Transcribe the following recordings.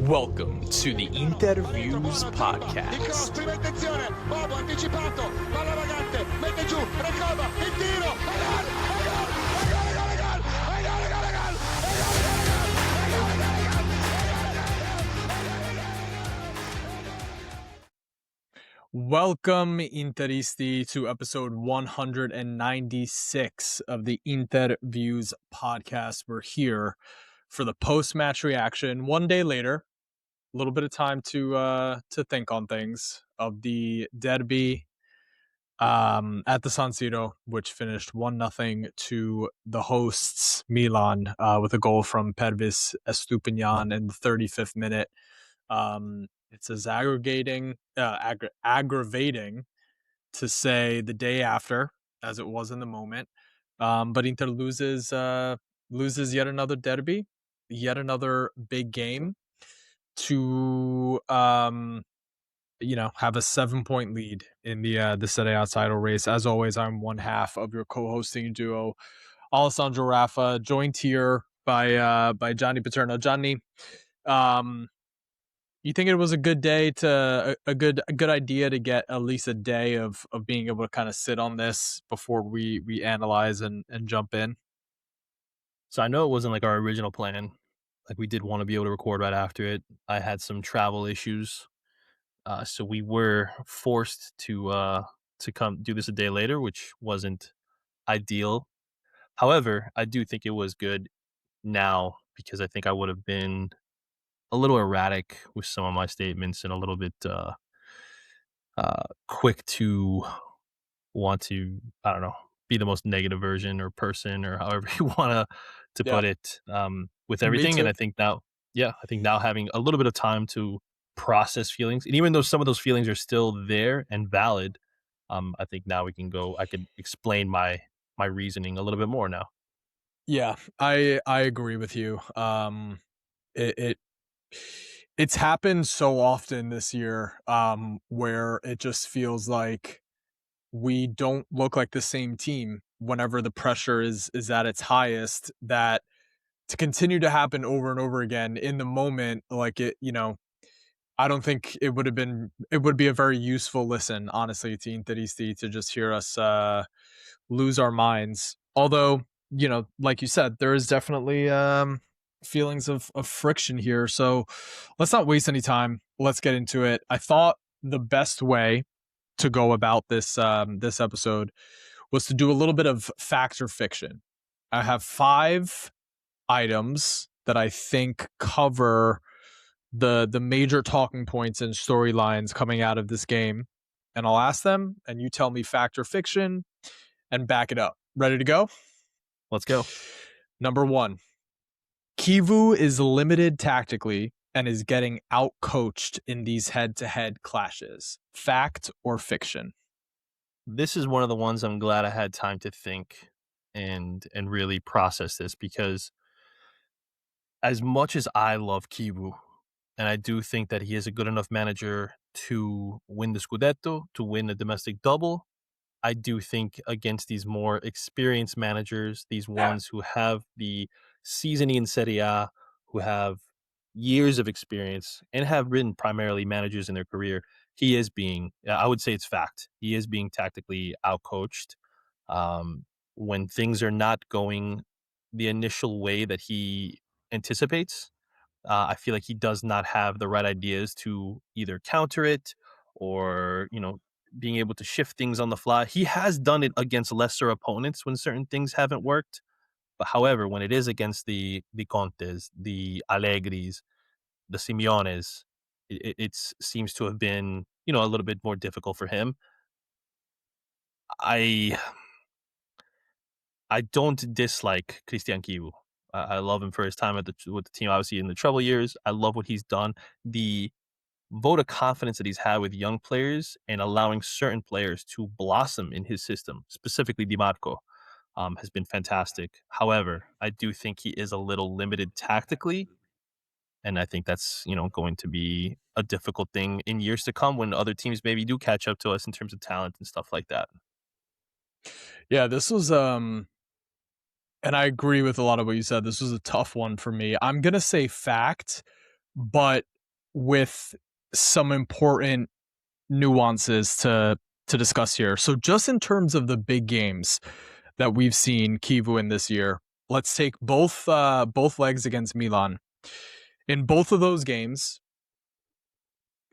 Welcome to the Interviews Podcast. Prima intenzione, Bobo anticipato, palla vagante, mette giù, recoba, il tiro, Welcome, Interisti, to episode 196 of the Interviews Podcast. We're here for the post-match reaction. One day later, a little bit of time to think on things of the derby at the San Siro, which finished 1-0 to the hosts Milan with a goal from Pervis Estupinian in the 35th minute. It's as aggravating to say the day after as it was in the moment. But Inter loses yet another derby, yet another big game to have a 7-point lead in the Serie A title race. As always, I'm one half of your co-hosting duo, Alessandro Raffa, joined here by Johnny Paterno. Johnny, you think it was a good day a good idea to get at least a day of being able to kind of sit on this before we analyze and jump in? So I know it wasn't like our original plan. Like we did want to be able to record right after it. I had some travel issues, so we were forced to come do this a day later, which wasn't ideal. However, I do think it was good now because I think I would have been a little erratic with some of my statements and a little bit quick to want to, I don't know, be the most negative version or person or however you want to put it with everything. And I think now having a little bit of time to process feelings, and even though some of those feelings are still there and valid, I think now I could explain my reasoning a little bit more now. Yeah, I agree with you. It's happened so often this year where it just feels like we don't look like the same team whenever the pressure is at its highest, that to continue to happen over and over again in the moment, like I don't think it would be a very useful listen, honestly, to Interisti, to just hear us lose our minds. Although, like you said, there is definitely feelings of friction here. So let's not waste any time. Let's get into it. I thought the best way to go about this episode was to do a little bit of fact or fiction. I have 5 items that I think cover the major talking points and storylines coming out of this game, and I'll ask them, and you tell me fact or fiction, and back it up. Ready to go? Let's go. Number 1, Kivu is limited tactically and is getting outcoached in these head-to-head clashes. Fact or fiction? This is one of the ones I'm glad I had time to think and really process this, because as much as I love Kivu, and I do think that he is a good enough manager to win the Scudetto, to win a domestic double, I do think against these more experienced managers, these ones who have the seasoning in Serie A, who have years of experience and have been primarily managers in their career, he is being, I would say it's fact, he is being tactically outcoached. When things are not going the initial way that he anticipates, I feel like he does not have the right ideas to either counter it or, being able to shift things on the fly. He has done it against lesser opponents when certain things haven't worked. But however, when it is against the Contes, the Allegris, the Simeones, it seems to have been, a little bit more difficult for him. I don't dislike Christian Kivu. I love him for his time with the team, obviously in the trouble years. I love what he's done. The vote of confidence that he's had with young players and allowing certain players to blossom in his system, specifically Di Marco, has been fantastic. However, I do think he is a little limited tactically, and I think that's going to be a difficult thing in years to come when other teams maybe do catch up to us in terms of talent and stuff like that. Yeah, this was and I agree with a lot of what you said. This was a tough one for me. I'm going to say fact, but with some important nuances to discuss here. So just in terms of the big games that we've seen Kivu in this year, let's take both legs against Milan. In both of those games,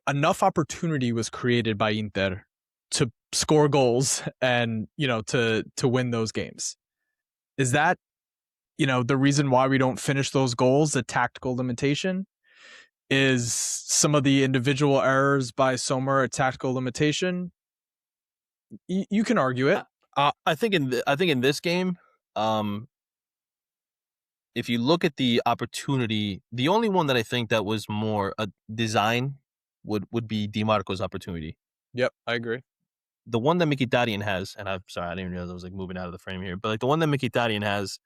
enough opportunity was created by Inter to score goals and to win those games. Is that the reason why we don't finish those goals a tactical limitation? Is some of the individual errors by Sommer a tactical limitation? You can argue it. I think in this game, if you look at the opportunity, the only one that I think that was more a design would be DiMarco's opportunity. Yep, I agree. The one that Mkhitaryan has, and I'm sorry, I didn't realize I was like moving out of the frame here, but like the one that Mkhitaryan has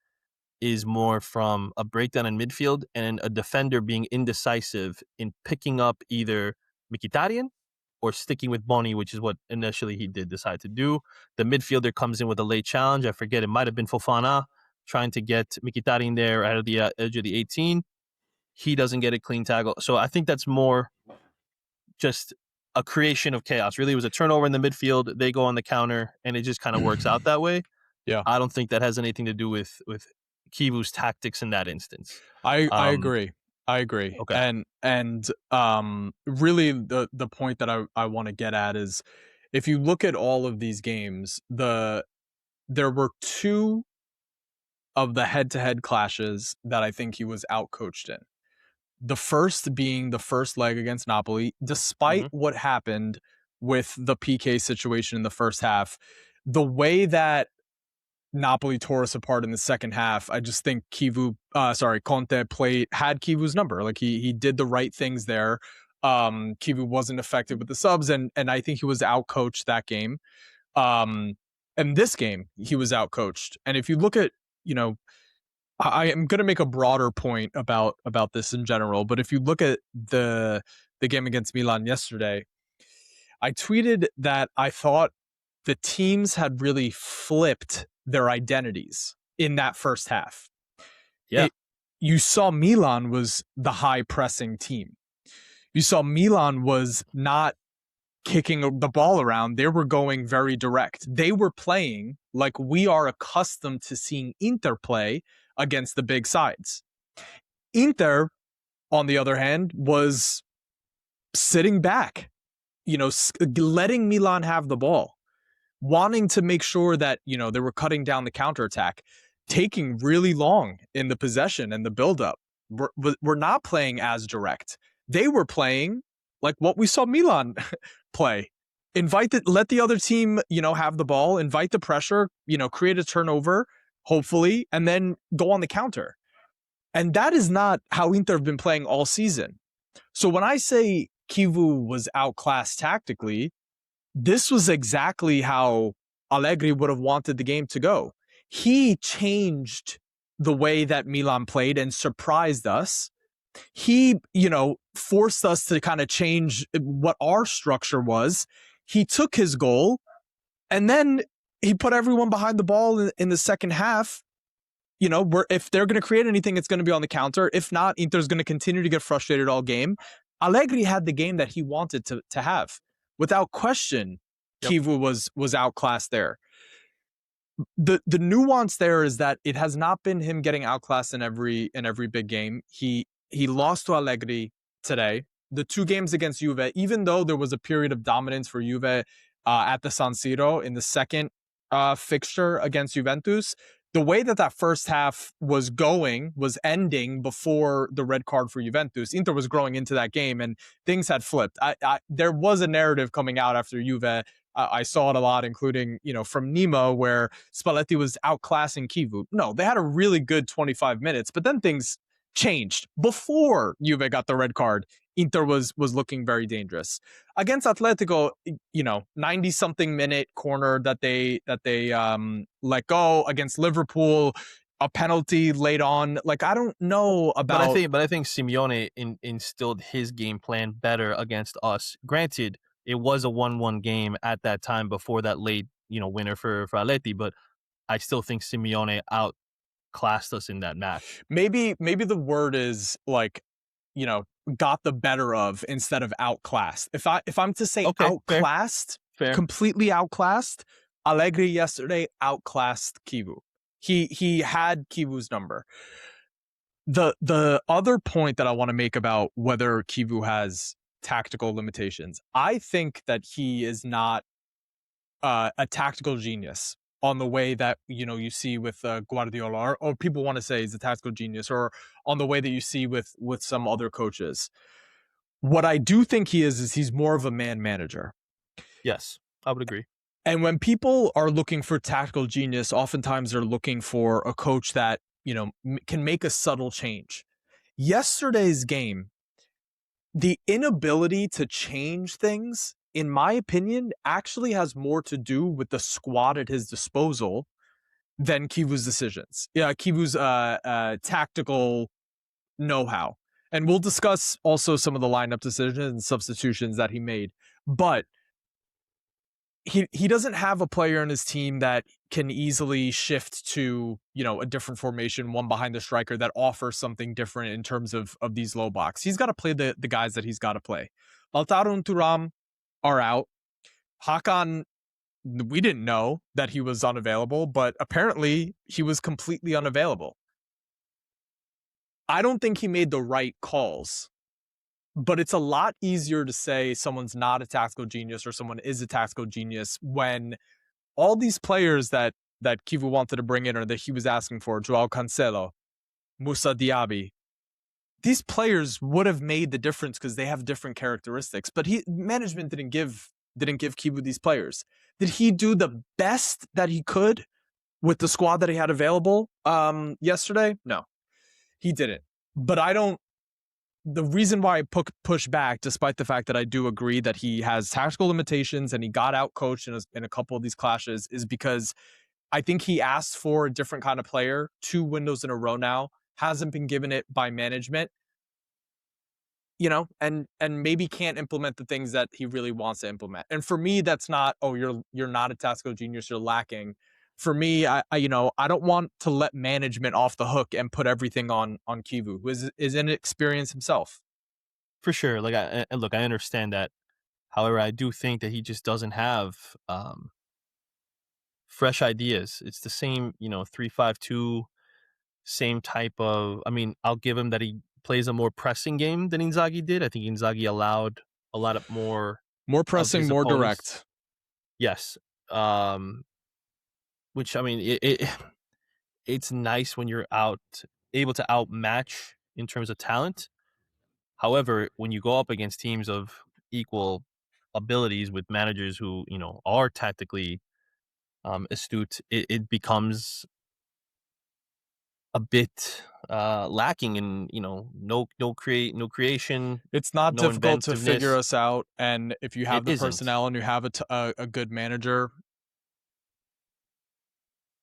is more from a breakdown in midfield and a defender being indecisive in picking up either Mkhitaryan or sticking with Boni, which is what initially he did decide to do. The midfielder comes in with a late challenge. I forget, it might have been Fofana trying to get Mkhitaryan there out of the edge of the 18. He doesn't get a clean tackle. So I think that's more just a creation of chaos. Really, it was a turnover in the midfield. They go on the counter, and it just kind of works out that way. Yeah, I don't think that has anything to do with Kivu's tactics in that instance. I agree. I agree. Okay. And really the point that I want to get at is if you look at all of these games, there were two of the head-to-head clashes that I think he was outcoached in. The first being the first leg against Napoli, despite what happened with the PK situation in the first half, the way that Napoli tore us apart in the second half, I just think Conte had Kivu's number. Like he did the right things there. Kivu wasn't effective with the subs, and I think he was outcoached that game. And this game, he was outcoached. And if you look at, I am going to make a broader point about this in general, but if you look at the game against Milan yesterday, I tweeted that I thought the teams had really flipped their identities in that first half. Yeah. You saw Milan was the high pressing team. You saw Milan was not kicking the ball around. They were going very direct. They were playing like we are accustomed to seeing Inter play against the big sides. Inter, on the other hand, was sitting back, letting Milan have the ball, wanting to make sure that, they were cutting down the counterattack, taking really long in the possession and the buildup. We're not playing as direct. They were playing like what we saw Milan play. Let the other team, have the ball, invite the pressure, create a turnover, hopefully, and then go on the counter. And that is not how Inter have been playing all season. So when I say Kivu was outclassed tactically, this was exactly how Allegri would have wanted the game to go. He changed the way that Milan played and surprised us. He, forced us to kind of change what our structure was. He took his goal and then he put everyone behind the ball in the second half. If they're going to create anything, it's going to be on the counter. If not, Inter's going to continue to get frustrated all game. Allegri had the game that he wanted to have. Without question, Kivu was outclassed there. The nuance there is that it has not been him getting outclassed in every big game. He lost to Allegri today. The two games against Juve, even though there was a period of dominance for Juve at the San Siro in the second fixture against Juventus, the way that first half was ending before the red card for Juventus. Inter was growing into that game and things had flipped. There was a narrative coming out after Juve. I saw it a lot, including, from Nemo, where Spalletti was outclassing Kivu. No, they had a really good 25 minutes, but then things changed. Before Juve got the red card, Inter was looking very dangerous. Against Atletico, 90-something minute corner that they let go. Against Liverpool, a penalty late on. Like, I don't know about... But I think Simeone instilled his game plan better against us. Granted, it was a 1-1 game at that time before that late, winner for Atleti, but I still think Simeone outclassed us in that match. Maybe the word is like, got the better of instead of outclassed. If I'm to say Okay, fair, outclassed, fair. completely outclassed, Allegri yesterday outclassed Kivu. He had Kivu's number. The other point that I want to make about whether Kivu has tactical limitations, I think that he is not a tactical genius on the way that you see with Guardiola, or people want to say he's a tactical genius, or on the way that you see with some other coaches. What I do think he is he's more of a man manager. Yes, I would agree. And when people are looking for tactical genius, oftentimes they're looking for a coach that can make a subtle change. Yesterday's game, the inability to change things, in my opinion, actually has more to do with the squad at his disposal than Kivu's decisions. Yeah, Kivu's tactical know-how. And we'll discuss also some of the lineup decisions and substitutions that he made. But he doesn't have a player in his team that can easily shift to a different formation, one behind the striker, that offers something different in terms of these low blocks. He's got to play the guys that he's got to play. Lautaro and Thuram are out. Hakan, we didn't know that he was unavailable, but apparently he was completely unavailable. I don't think he made the right calls, but it's a lot easier to say someone's not a tactical genius or someone is a tactical genius when all these players that Kivu wanted to bring in or that he was asking for, Joao Cancelo, Musa Diaby, these players would have made the difference because they have different characteristics. But management didn't give Kivu these players. Did he do the best that he could with the squad that he had available yesterday? No, he didn't. But the reason why I push back, despite the fact that I do agree that he has tactical limitations and he got out coached in a couple of these clashes, is because I think he asked for a different kind of player 2 windows in a row now, hasn't been given it by management, and maybe can't implement the things that he really wants to implement. And for me, that's not, oh, you're not a tactical genius, you're lacking. For me, I don't want to let management off the hook and put everything on Kivu, who is inexperienced himself. For sure. Like, and look, I understand that. However, I do think that he just doesn't have fresh ideas. It's the same, 3-5-2, same type of. I mean, I'll give him that he plays a more pressing game than Inzaghi did. I think Inzaghi allowed a lot of more More of pressing, his more opponents. direct. Yes. Which, I mean, it's nice when you're able to outmatch in terms of talent. However, when you go up against teams of equal abilities with managers who, are tactically astute, it becomes a bit lacking in, no creation, It's not no difficult to figure inventiveness. us out, and if you It have the isn't. personnel and you have a good manager,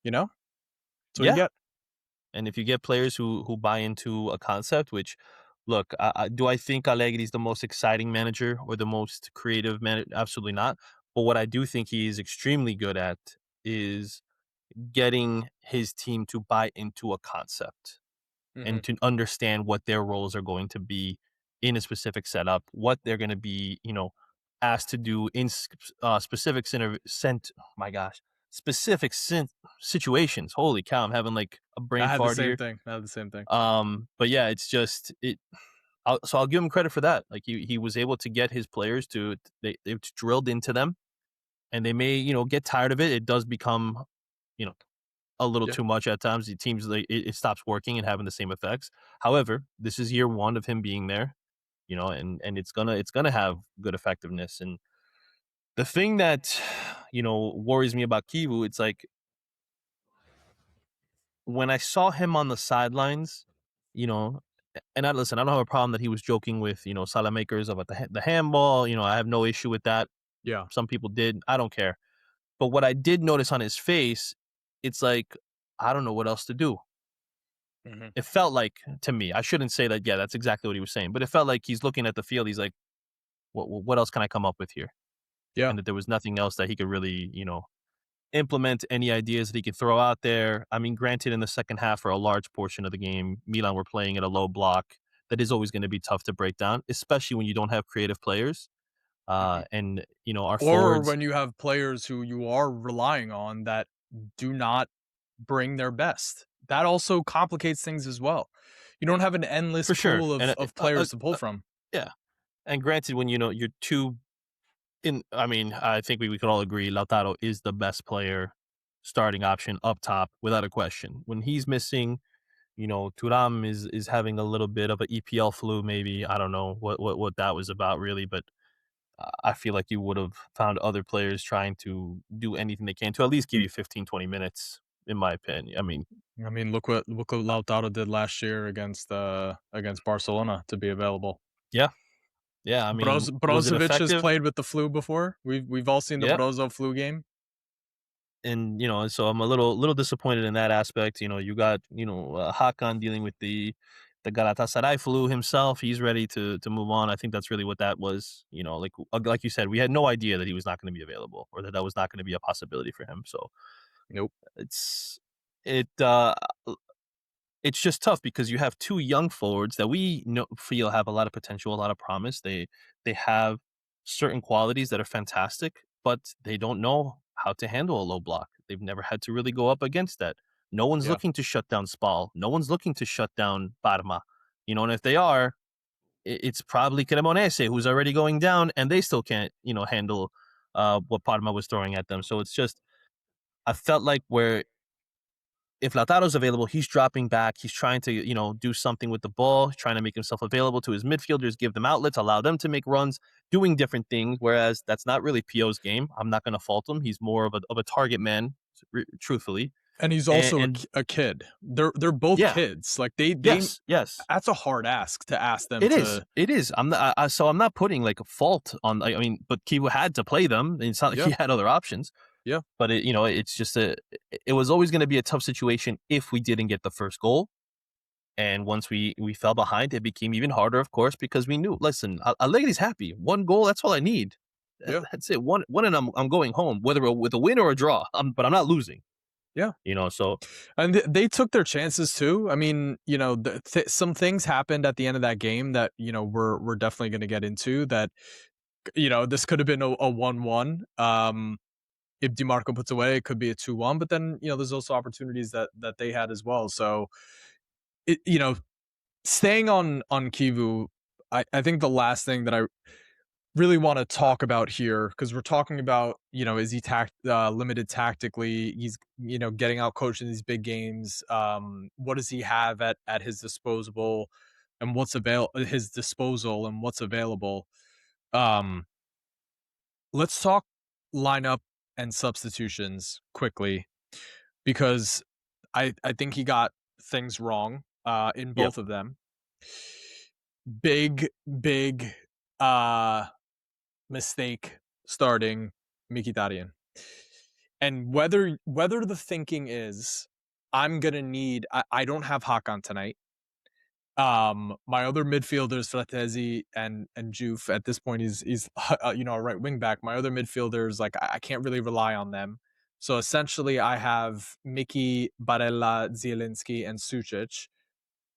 that's what you Yeah. get. And if you get players who buy into a concept, which, look, do I think Allegri is the most exciting manager or the most creative manager? Absolutely not. But what I do think he is extremely good at is getting his team to buy into a concept Mhm. and to understand what their roles are going to be in a specific setup, what they're going to be, asked to do in specific oh my gosh, specific situations. Holy cow, I'm having like a I brain had the fart same here. thing. I had the same thing. But yeah, it's just it. So I'll give him credit for that. Like he was able to get his players to they've drilled into them, and they may get tired of it. It does become you know a little Yeah. too much at times. It seems like it stops working and having the same effects. However, this is year one of him being there, and it's gonna have good effectiveness. And the thing that worries me about Kivu, it's like when I saw him on the sidelines, you know, and I don't have a problem that he was joking with Salamakers about the handball. I have no issue with that. Yeah. Some people did. I don't care. But what I did notice on his face, it's like I don't know what else to do. Mhm. It felt like to me, I shouldn't say that, yeah, that's exactly what he was saying, but it felt like he's looking at the field, he's like, what else can I come up with here? Yeah. And that there was nothing else that he could really, implement any ideas that he could throw out there. I mean, granted, in the second half for a large portion of the game, Milan were playing at a low block. that is always going to be tough to break down, especially when you don't have creative players. Mhm. And our Or forwards when you have players who you are relying on that do not bring their best. That also complicates things as well. You don't have an endless for sure, pool and of players to pull from. yeah. And granted, when you're too in, I mean, I think we could all agree Lautaro is the best player, starting option up top without a question. When he's missing, Turam is having a little bit of a EPL flu, maybe. I don't know what that was about really, but I feel like you would have found other players trying to do anything they can to at least give you 15, 20 minutes, in my opinion. I mean, I mean, look what Lautaro did last year against Barcelona to be available. yeah, yeah. I mean, was it Brozovic has effective? played with the flu before. We've all seen the Yeah. Brozo flu game. And so I'm a little disappointed in that aspect. You got Hakan dealing with the Galatasaray flu himself. He's ready to move on. I think that's really what that was. Like you said, we had no idea that he was not going to be available, or that was not going to be a possibility for him. So Nope. it's it uh it's just tough because you have two young forwards that we feel have a lot of potential, a lot of promise. They have certain qualities that are fantastic, but they don't know how to handle a low block. They've never had to really go up against that. No one's Yeah. looking to shut down Spal. No one's looking to shut down Parma. And if they are, it's probably Cremonese who's already going down, and they still can't handle what Parma was throwing at them. So it's just I felt like where if Lautaro's available, he's dropping back. He's trying to, do something with the ball, trying to make himself available to his midfielders, give them outlets, allow them to make runs, doing different things. Whereas that's not really Pio's game. I'm not going to fault him. He's more of a target man, truthfully. And he's And, also and a kid. They're both yeah, kids. Like they yes, yes, that's a hard ask to ask them it is. to. It is. So I'm not putting like a fault on. I mean, but Kiwu had to play them. It's not like Yeah. he had other options. Yeah. But it's just it was always going to be a tough situation if we didn't get the first goal. And once we fell behind, it became even harder, of course, because we knew, listen, Allegri's happy. One goal, that's all I need. Yeah. That's it. One, and I'm going home, whether with a win or a draw. But I'm not losing. Yeah. So And they took their chances too. I mean, some things happened at the end of that game that we're definitely going to get into. That this could have been a 1-1. If DiMarco puts away, it could be a 2-1. But then there's also opportunities that they had as well. So it, staying on Kivu, I think the last thing that I really want to talk about here, because we're talking about is he limited tactically, he's getting out coached in these big games, what does he have at his disposable and his disposal and what's available. um let's talk lineup and substitutions quickly, because I think he got things wrong in yep, both of them. Big uh mistake starting Mkhitaryan. And whether the thinking is I'm gonna need I don't have Hakan tonight. My other midfielders, Fratesi and Juf, at this point he's a right wing back. My other midfielders, like I can't really rely on them. So essentially I have Mickey, Barella, Zielinski, and Sucic.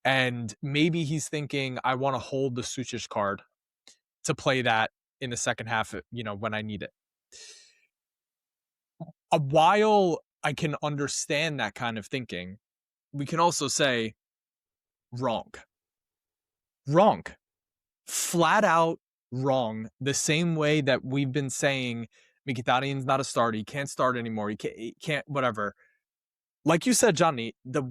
And maybe he's thinking I want to hold the Sucic card to play that in the second half, when I need it. While I can understand that kind of thinking, we can also say wrong. Wrong. Flat out wrong. The same way that we've been saying Mkhitaryan's not a starter. He can't start anymore. He can't whatever. Like you said, Johnny, the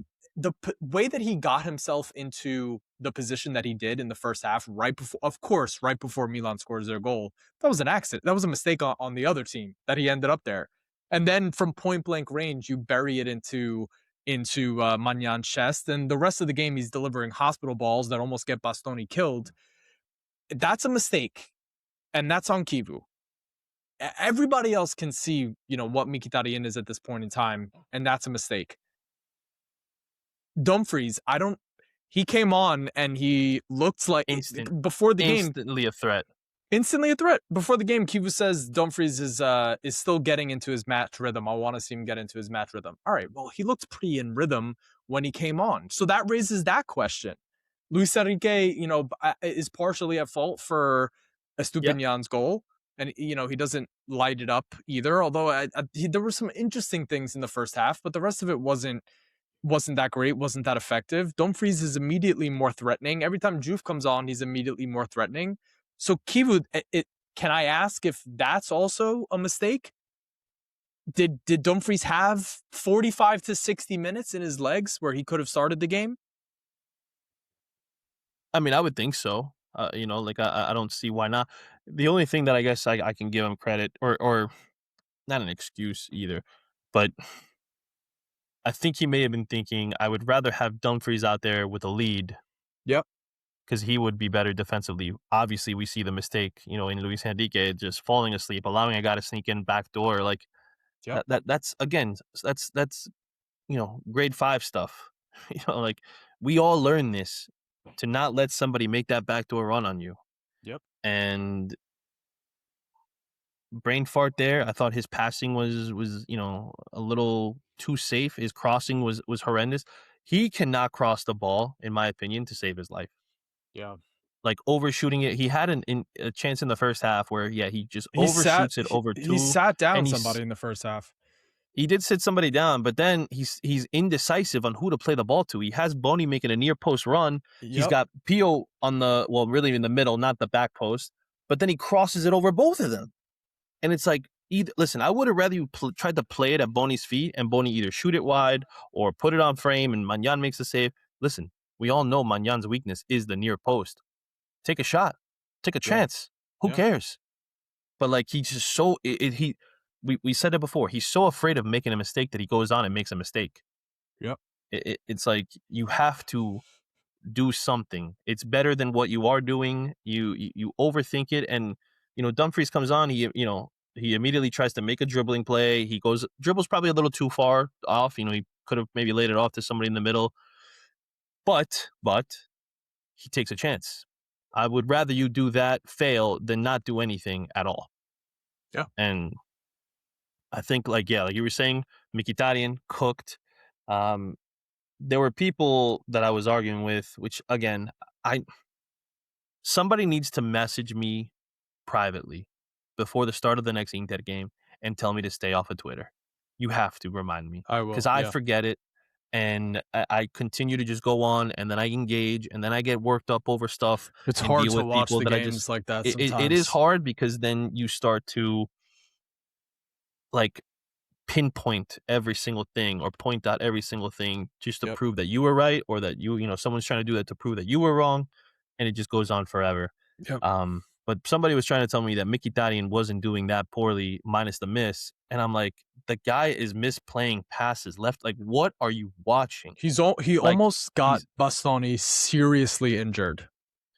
way that he got himself into the position that he did in the first half, right before, of course, right before Milan scores their goal, that was an accident. That was a mistake on the other team that he ended up there. And then from point blank range, you bury it into Manyan's chest, and the rest of the game he's delivering hospital balls that almost get Bastoni killed. That's a mistake, and that's on Kivu. Everybody else can see, what Mkhitaryan is at this point in time, and that's a mistake. Dumfries, he came on and he looked like before the game, instantly a threat. instantly a threat. Before the game, Kivu says Dumfries is still getting into his match rhythm. I want to see him get into his match rhythm. All right, well, he looked pretty in rhythm when he came on. So that raises that question. Luis Enrique, is partially at fault for Yeah. Estupinian's goal, and he doesn't light it up either. Although there were some interesting things in the first half, but the rest of it wasn't that great, wasn't that effective. Dumfries is immediately more threatening. Every time Juve comes on, he's immediately more threatening. So Kivu, can I ask if that's also a mistake? Did Dumfries have 45 to 60 minutes in his legs where he could have started the game? I mean, I would think so. Like I don't see why not. The only thing that I guess I can give him credit, or not an excuse either, but I think he may have been thinking I would rather have Dumfries out there with a lead Yep. because he would be better defensively. Obviously, we see the mistake, in Luis Enrique just falling asleep, allowing a guy to sneak in back door. Like Yep. that's again, that's grade 5 stuff. Like we all learn this to not let somebody make that backdoor run on you. Yep. And brain fart there. I thought his passing was a little too safe. His crossing was horrendous. He cannot cross the ball, in my opinion, to save his life. Yeah. Like overshooting it, he had a chance in the first half where he just He sat overshoots it over he two, sat down and somebody in the first half. he did sit somebody down, but then he's indecisive on who to play the ball to. He has Boney making a near post run. He's Yep. got Pio really in the middle, not the back post. But then he crosses it over both of them, and it's like, listen, I would have rather you tried to play it at Boney's feet, and Boney either shoot it wide or put it on frame, and Magnan makes the save. Listen, we all know Magnan's weakness is the near post. Take a shot, take a Yeah. chance. Who Yeah. cares? But like he's just so he we said it before. He's so afraid of making a mistake that he goes on and makes a mistake. Yep. It's like you have to do something. It's better than what you are doing. You overthink it, and Dumfries comes on. He immediately tries to make a dribbling play. Dribbles probably a little too far off. He could have maybe laid it off to somebody in the middle, but he takes a chance. I would rather you do that, fail, than not do anything at all. Yeah. And I think, like you were saying, Mkhitaryan cooked. There were people that I was arguing with, which again, somebody needs to message me privately before the start of the next Inter game and tell me to stay off of Twitter. You have to remind me I because will. I Yeah. forget it, and I continue to just go on, and then I engage, and then I get worked up over stuff It's and hard deal to with watch people the that I just. games like that It is sometimes. hard because then you start to like pinpoint every single thing or point out every single thing just to Yep. prove that you were right, or that someone's trying to do that to prove that you were wrong, and it just goes on forever. Yep. But somebody was trying to tell me that Mkhitaryan wasn't doing that poorly minus the miss, and I'm like, the guy is misplaying passes left. Like, what are you watching? He Like, almost got he's Bastoni seriously injured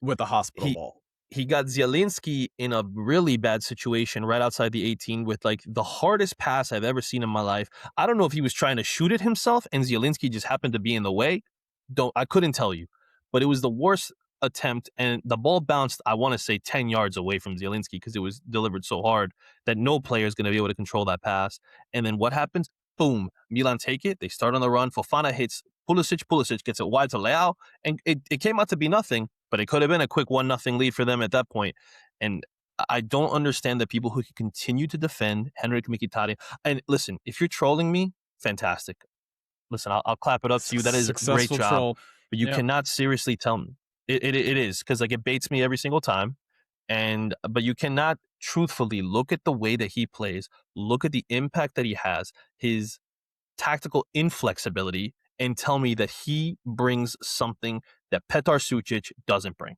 with a hospital he ball. he got Zielinski in a really bad situation right outside the 18 with like the hardest pass I've ever seen in my life. I don't know if he was trying to shoot it himself and Zielinski just happened to be in the way. I couldn't tell you, but it was the worst attempt, and the ball bounced, I want to say 10 yards away from Zielinski because it was delivered so hard that no player is going to be able to control that pass. And then what happens? Boom, Milan take it. They start on the run. Fofana hits Pulisic gets it wide to Leao, and it came out to be nothing, but it could have been a quick 1-0 lead for them at that point. And I don't understand the people who can continue to defend Henrik Mkhitaryan. And listen, if you're trolling me, fantastic. Listen, I'll clap it up to you. That is a great Successful job. troll. But you Yep. cannot seriously tell me. It is, because like it baits me every single time. But you cannot truthfully look at the way that he plays, look at the impact that he has, his tactical inflexibility, and tell me that he brings something that Petar Sucic doesn't bring.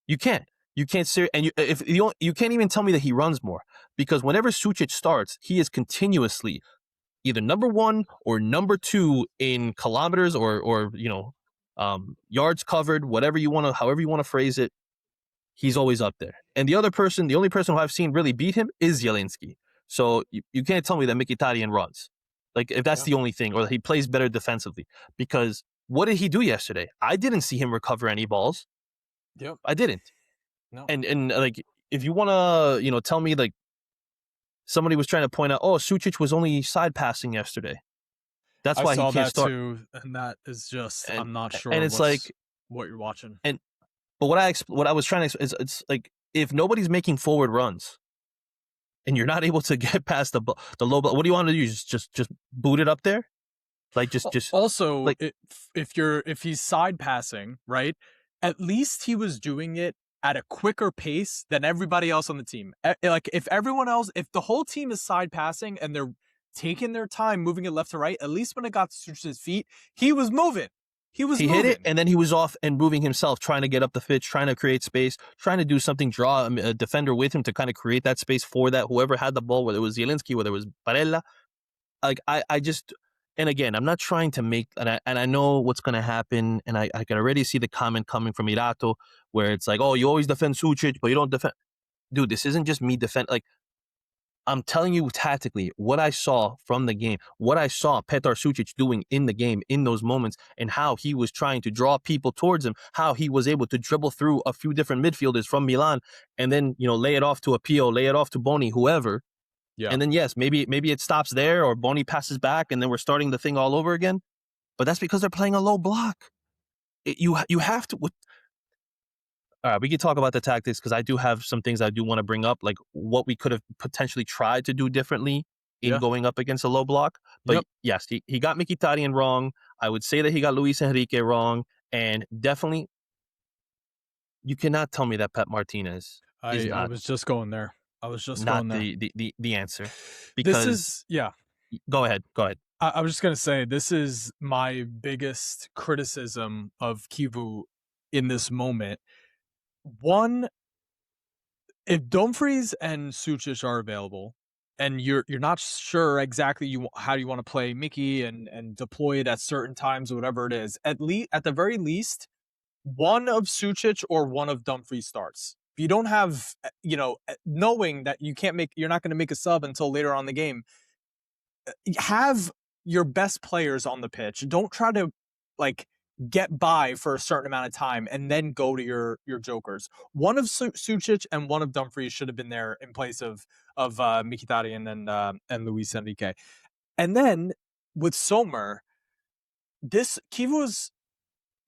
You can't. You can't say, and you can't even tell me that he runs more, because whenever Sucic starts, he is continuously either number 1 or number 2 in kilometers or yards covered, however you want to phrase it. He's always up there. And the only person who I've seen really beat him is Zielinski. So you can't tell me that Mkhitaryan runs. Like, if that's Yeah. the only thing, or that he plays better defensively. Because what did he do yesterday? I didn't see him recover any balls. Yep. I didn't. No. And like, if you want to, tell me, like, somebody was trying to point out, oh, Sucic was only side passing yesterday. That's I why he saw can't that start. too, and that is just And I'm not and sure it's like, what's what you're watching. And but what I was trying to is it's like if nobody's making forward runs and you're not able to get past the low block, what do you want to do? Just boot it up there, like just Also, like if he's side passing, right? At least he was doing it at a quicker pace than everybody else on the team. Like if everyone else, if the whole team is side passing and they're taking their time moving it left to right, at least when it got to his feet, he was moving. He was he hit it moving. and then he was off and moving himself, trying to get up the pitch, trying to create space, trying to do something, draw a defender with him to kind of create that space for that whoever had the ball, whether it was Zielinski, whether it was Barella. Like I just, and again, I'm not trying to make, and I know what's going to happen, and I can already see the comment coming from Irato where it's like, oh, you always defend Sucic, but you don't defend. Dude, this isn't just me defend. Like I'm telling you tactically what I saw from the game, what I saw Petar Sucic doing in the game in those moments, and how he was trying to draw people towards him, how he was able to dribble through a few different midfielders from Milan, and then lay it off to Apio, lay it off to Boni, whoever. Yeah. And then yes, maybe it stops there, or Boni passes back, and then we're starting the thing all over again. But that's because they're playing a low block. You have to. All right, we can talk about the tactics because I do have some things I do want to bring up, like what we could have potentially tried to do differently in Yeah. going up against a low block. But Yep. yes, he got Mkhitaryan wrong. I would say that he got Luis Enrique wrong, and definitely you cannot tell me that Pep Martinez is I not was just going there. I was just going there. the answer. This Because is yeah. go ahead. I was just gonna say this is my biggest criticism of Kivu in this moment. One, if Dumfries and Sucic are available, and you're not sure exactly how you want to play Mickey and deploy it at certain times or whatever it is, at the very least, one of Sucic or one of Dumfries starts. If you don't have, knowing that you're not going to make a sub until later on in the game, have your best players on the pitch. Don't try to like get by for a certain amount of time and then go to your jokers. One of Sucic and one of Dumfries should have been there in place of Mkhitaryan and Luis Enrique. And then with Sommer, this Kivu's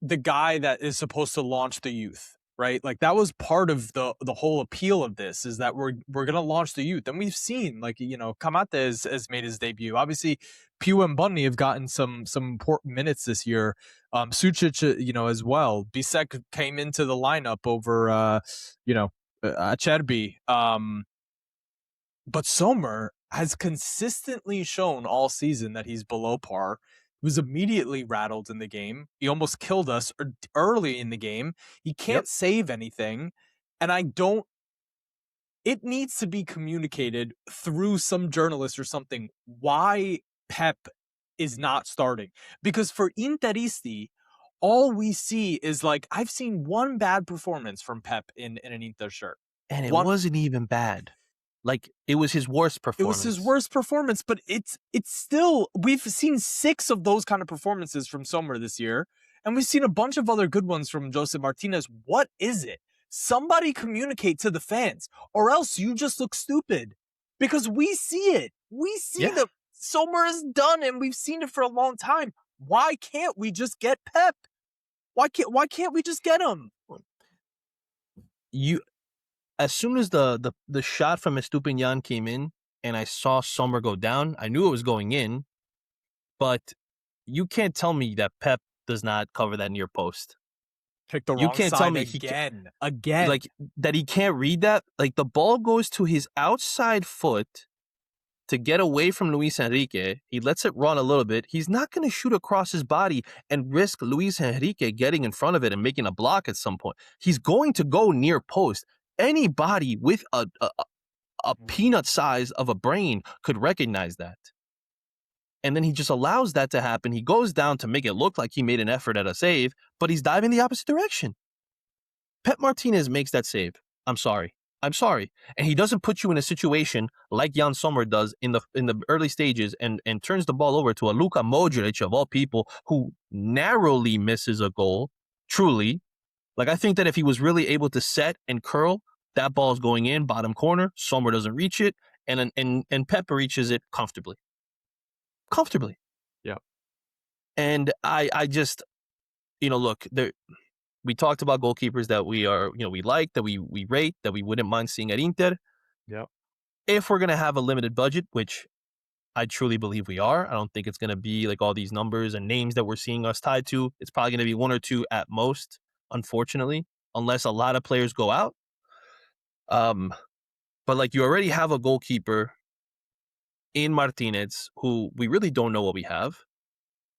the guy that is supposed to launch the youth, right? Like that was part of the whole appeal of this is that we're gonna launch the youth, and we've seen Kamate has made his debut. Obviously, Pew and Bunny have gotten some important minutes this year. Sucic, as well. Bisek came into the lineup over Acerbi. But Sommer has consistently shown all season that he's below par. He was immediately rattled in the game. He almost killed us early in the game. He Yep. can't save anything. And it needs to be communicated through some journalist or something why Pep is not starting. Because for Interisti, all we see is I've seen one bad performance from Pep in an Inter shirt. And it One, wasn't even bad. Like it was his worst performance. It was his worst performance, but it's still, we've seen 6 of those kind of performances from Sommer this year, and we've seen a bunch of other good ones from Jose Martinez. What is it? Somebody communicate to the fans, or else you just look stupid. Because we see it. We see that Sommer is done, and we've seen it for a long time. Why can't we just get Pep? Why can't we just get him? As soon as the shot from Estupinian came in and I saw Sommer go down, I knew it was going in, but you can't tell me that Pep does not cover that near post. Pick the You wrong can't side tell me again. Like that he can't read that. Like the ball goes to his outside foot to get away from Luis Enrique. He lets it run a little bit. He's not going to shoot across his body and risk Luis Enrique getting in front of it and making a block at some point. He's going to go near post. Anybody with a peanut size of a brain could recognize that. And then he just allows that to happen. He goes down to make it look like he made an effort at a save, but he's diving the opposite direction. Pep Martinez makes that save. I'm sorry. And he doesn't put you in a situation like Jan Sommer does in the early stages and turns the ball over to a Luka Modric of all people who narrowly misses a goal. Truly. Like I think that if he was really able to set and curl, that ball's going in, bottom corner. Sommer doesn't reach it, and Pep reaches it comfortably. Comfortably. Yeah. And I just, look, We talked about goalkeepers that we like, that we rate, that we wouldn't mind seeing at Inter. Yep. If we're gonna have a limited budget, which I truly believe we are, I don't think it's gonna be like all these numbers and names that we're seeing us tied to. It's probably gonna be one or two at most, unfortunately, unless a lot of players go out. Um, but like you already have a goalkeeper in Martinez who we really don't know what we have.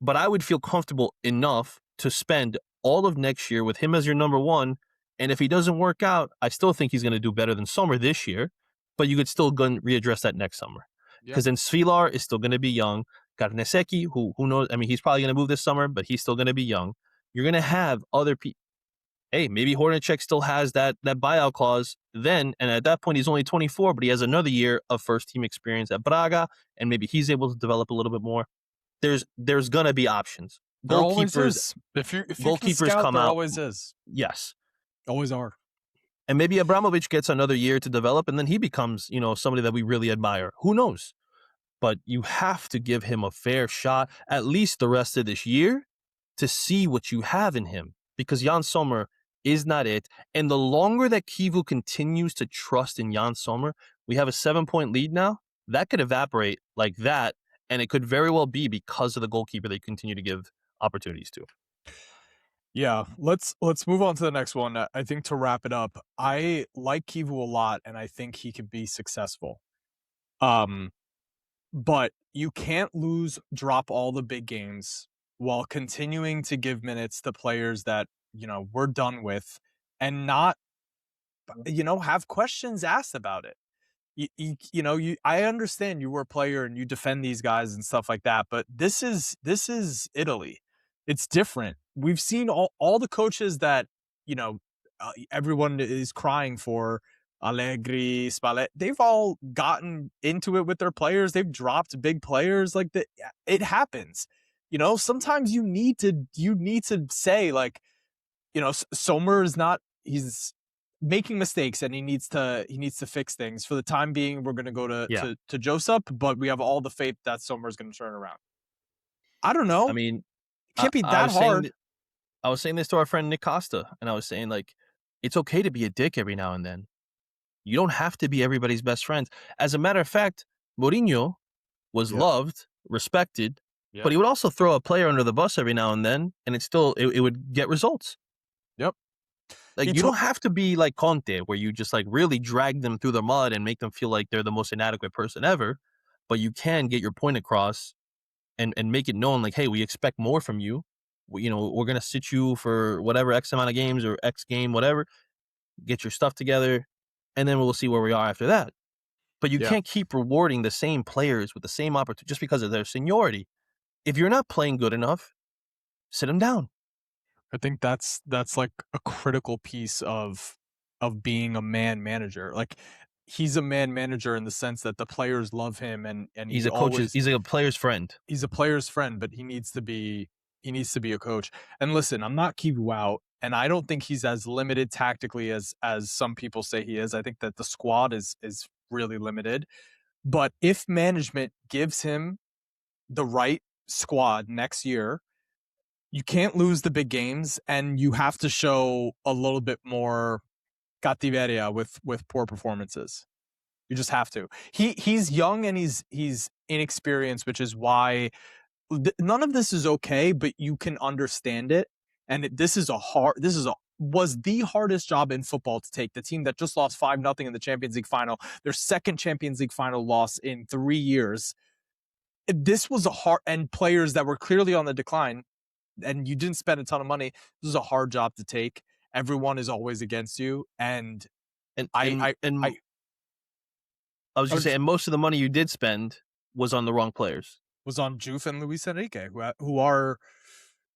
But I would feel comfortable enough to spend all of next year with him as your number one. And if he doesn't work out, I still think he's going to do better than Sommer this year. But you could still go readdress that next summer Yeah. because then Svilar is still going to be young. Garnesecki, who knows? I mean, he's probably going to move this summer, but he's still going to be young. You're going to have other people. Hey, maybe Hornacek still has that buyout clause then, and at that point he's only 24, but he has another year of first team experience at Braga, and maybe he's able to develop a little bit more. There's gonna be options. There always Goalkeepers is. If you can goalkeepers scout, come there out. always is. Yes. Always are. And maybe Abramovich gets another year to develop and then he becomes, somebody that we really admire. Who knows? But you have to give him a fair shot at least the rest of this year to see what you have in him because Jan Sommer is not it. And the longer that Kivu continues to trust in Jan Sommer, we have a 7-point lead now. That could evaporate like that. And it could very well be because of the goalkeeper they continue to give opportunities to. Yeah, let's move on to the next one. I think to wrap it up, I like Kivu a lot, and I think he could be successful. But you can't drop all the big games while continuing to give minutes to players that we're done with, and not have questions asked about it. I understand you were a player and you defend these guys and stuff like that, but this is Italy. It's different. We've seen all the coaches that everyone is crying for, Allegri, Spalletti. They've all gotten into it with their players. They've dropped big players. Like that, it happens. Sometimes you need to say like, Sommer is not. He's making mistakes and he needs to fix things. For the time being, we're gonna go to Yeah. to Joseph, but we have all the faith that Sommer is gonna turn around. I don't I know. mean, It can't be I that was saying hard. I was saying this to our friend Nick Costa, and I was saying like it's okay to be a dick every now and then. You don't have to be everybody's best friends. As a matter of fact, Mourinho was Yep. loved, respected, Yep. but he would also throw a player under the bus every now and then, and it would get results. Yep. He Like you took don't have to be like Conte, where you just like really drag them through the mud and make them feel like they're the most inadequate person ever. But you can get your point across and make it known, like, hey, we expect more from you. We're gonna sit you for whatever X amount of games or X game, whatever. Get your stuff together, and then we'll see where we are after that. But you Yeah. can't keep rewarding the same players with the same opportunity just because of their seniority. If you're not playing good enough, sit them down. I think that's like a critical piece of being a man manager. Like he's a man manager in the sense that the players love him and He's he a coach. always He's a player's friend. he's a player's friend, but he needs to be a coach. And listen, I'm not Kivu out, and I don't think he's as limited tactically as some people say he is. I think that the squad is really limited. But if management gives him the right squad next year, you can't lose the big games, and you have to show a little bit more cattiveria with poor performances. You just have to. He's young and he's inexperienced, which is why none of this is okay, but you can understand it. And was the hardest job in football to take. The team that just lost 5-0 in the Champions League final, their second Champions League final loss in 3 years. This was a hard, and players that were clearly on the decline, and you didn't spend a ton of money. This is a hard job to take. Everyone is always against you, and And and I and I I was I just was saying, most of the money you did spend was on the wrong players. was on Juve and Luis Enrique, who are,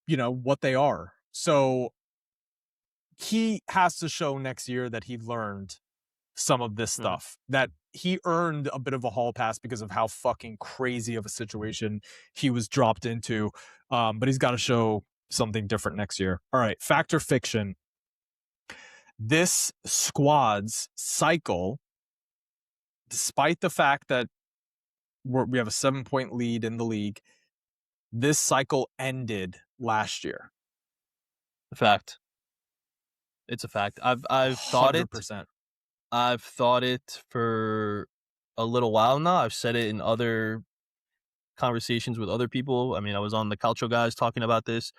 what they are. So he has to show next year that he learned some of this Mhm. stuff, that he earned a bit of a hall pass because of how fucking crazy of a situation he was dropped into. But he's got to show something different next year. All right, fact or fiction? This squad's cycle, despite the fact that we have a 7-point lead in the league, this cycle ended last year. Fact. It's a fact. I've thought it. 100%. I've thought it for a little while now. I've said it in other conversations with other people. I mean, I was on the Calcio guys talking about this.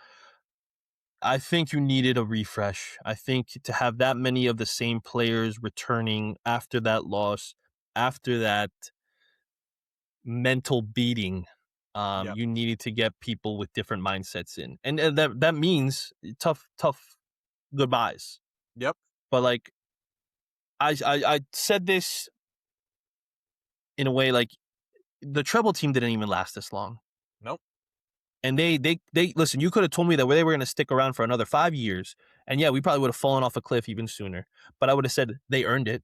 I think you needed a refresh. I think to have that many of the same players returning after that loss, after that mental beating, Yep. you needed to get people with different mindsets in, and that means tough goodbyes. Yep. But like I said this in a way like the treble team didn't even last this long. Nope. And they listen, you could have told me that they were going to stick around for another 5 years. And yeah, we probably would have fallen off a cliff even sooner. But I would have said they earned it.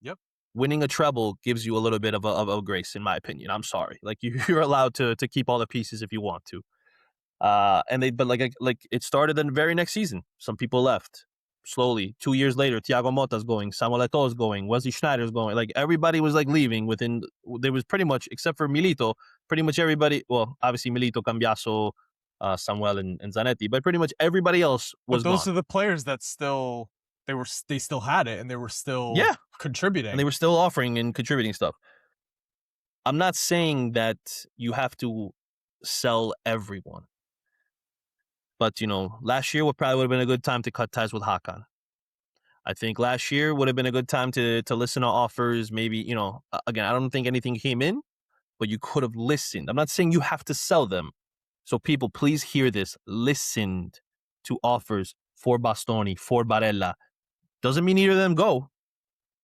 Yep. Winning a treble gives you a little bit of a grace, in my opinion. I'm sorry. Like you're allowed to keep all the pieces if you want to. And they, but like it started in the very next season. Some people left slowly. 2 years later, Thiago Motta's going, Samuel Eto'o's going, Wesley Schneider's going. Like everybody was like leaving within. There was pretty much, except for Milito, pretty much everybody. Well, obviously Milito, Cambiaso, Samuel, and Zanetti, but pretty much everybody else But was those gone. are the players that still they still had it and they were still Yeah, and they contributing. were still offering and contributing stuff. I'm not saying that you have to sell everyone, but last year would probably would have been a good time to cut ties with Hakan. I think last year would have been a good time to listen to offers. Maybe, again, I don't think anything came in, but you could have listened. I'm not saying you have to sell them. So people, please hear this. Listened to offers for Bastoni, for Barella. Doesn't mean either of them go.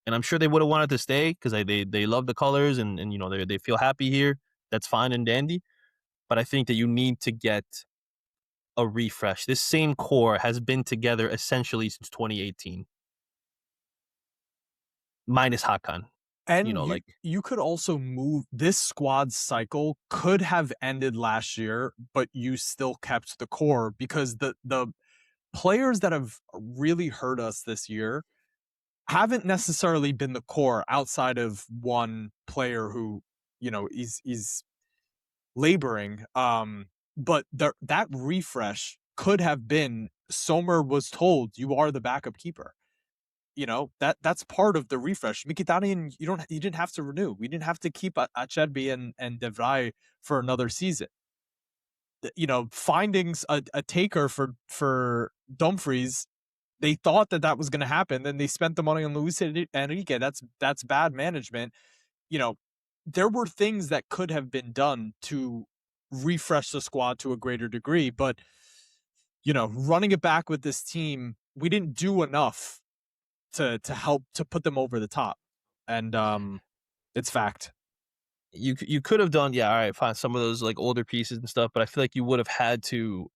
And I'm sure they would have wanted to stay because they love the colors and they feel happy here. That's fine and dandy. But I think that you need to get a refresh. This same core has been together essentially since 2018, minus Hakan. And you Like you could also move this squad cycle could have ended last year, but you still kept the core because the players that have really hurt us this year haven't necessarily been the core outside of one player who, is laboring. But that refresh could have been Sommer was told you are the backup keeper. That's part of the refresh. Mkhitaryan, you didn't have to renew. We didn't have to keep Acerbi and De Vrij for another season. Finding a taker for Dumfries, they thought that was going to happen. Then they spent the money on Luis Enrique. That's bad management. You know, there were things that could have been done to refresh the squad to a greater degree, but running it back with this team, we didn't do enough to help to put them over the top. And it's fact. you could have done, yeah, all right, fine, some of those like older pieces and stuff, but I feel like you would have had to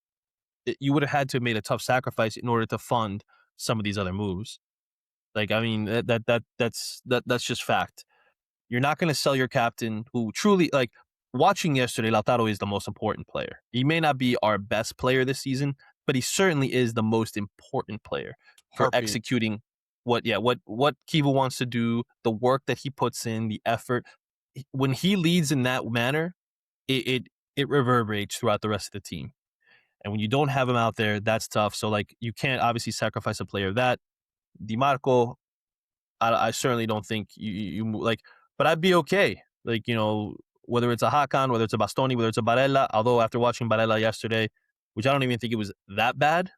have made a tough sacrifice in order to fund some of these other moves. Like, I mean, that's just fact. You're not going to sell your captain, who truly, like, watching yesterday, Lautaro is the most important player. He may not be our best player this season, but he certainly is the most important player for Heartbeat. executing what Kiva wants to do, the work that he puts in, the effort. When he leads in that manner, it reverberates throughout the rest of the team. And when you don't have him out there, that's tough. So, like, you can't obviously sacrifice a player of that. DiMarco, I certainly don't think you like, but I'd be okay. Like, whether it's a Hakan, whether it's a Bastoni, whether it's a Barella. Although after watching Barella yesterday, which I don't even think it was that bad,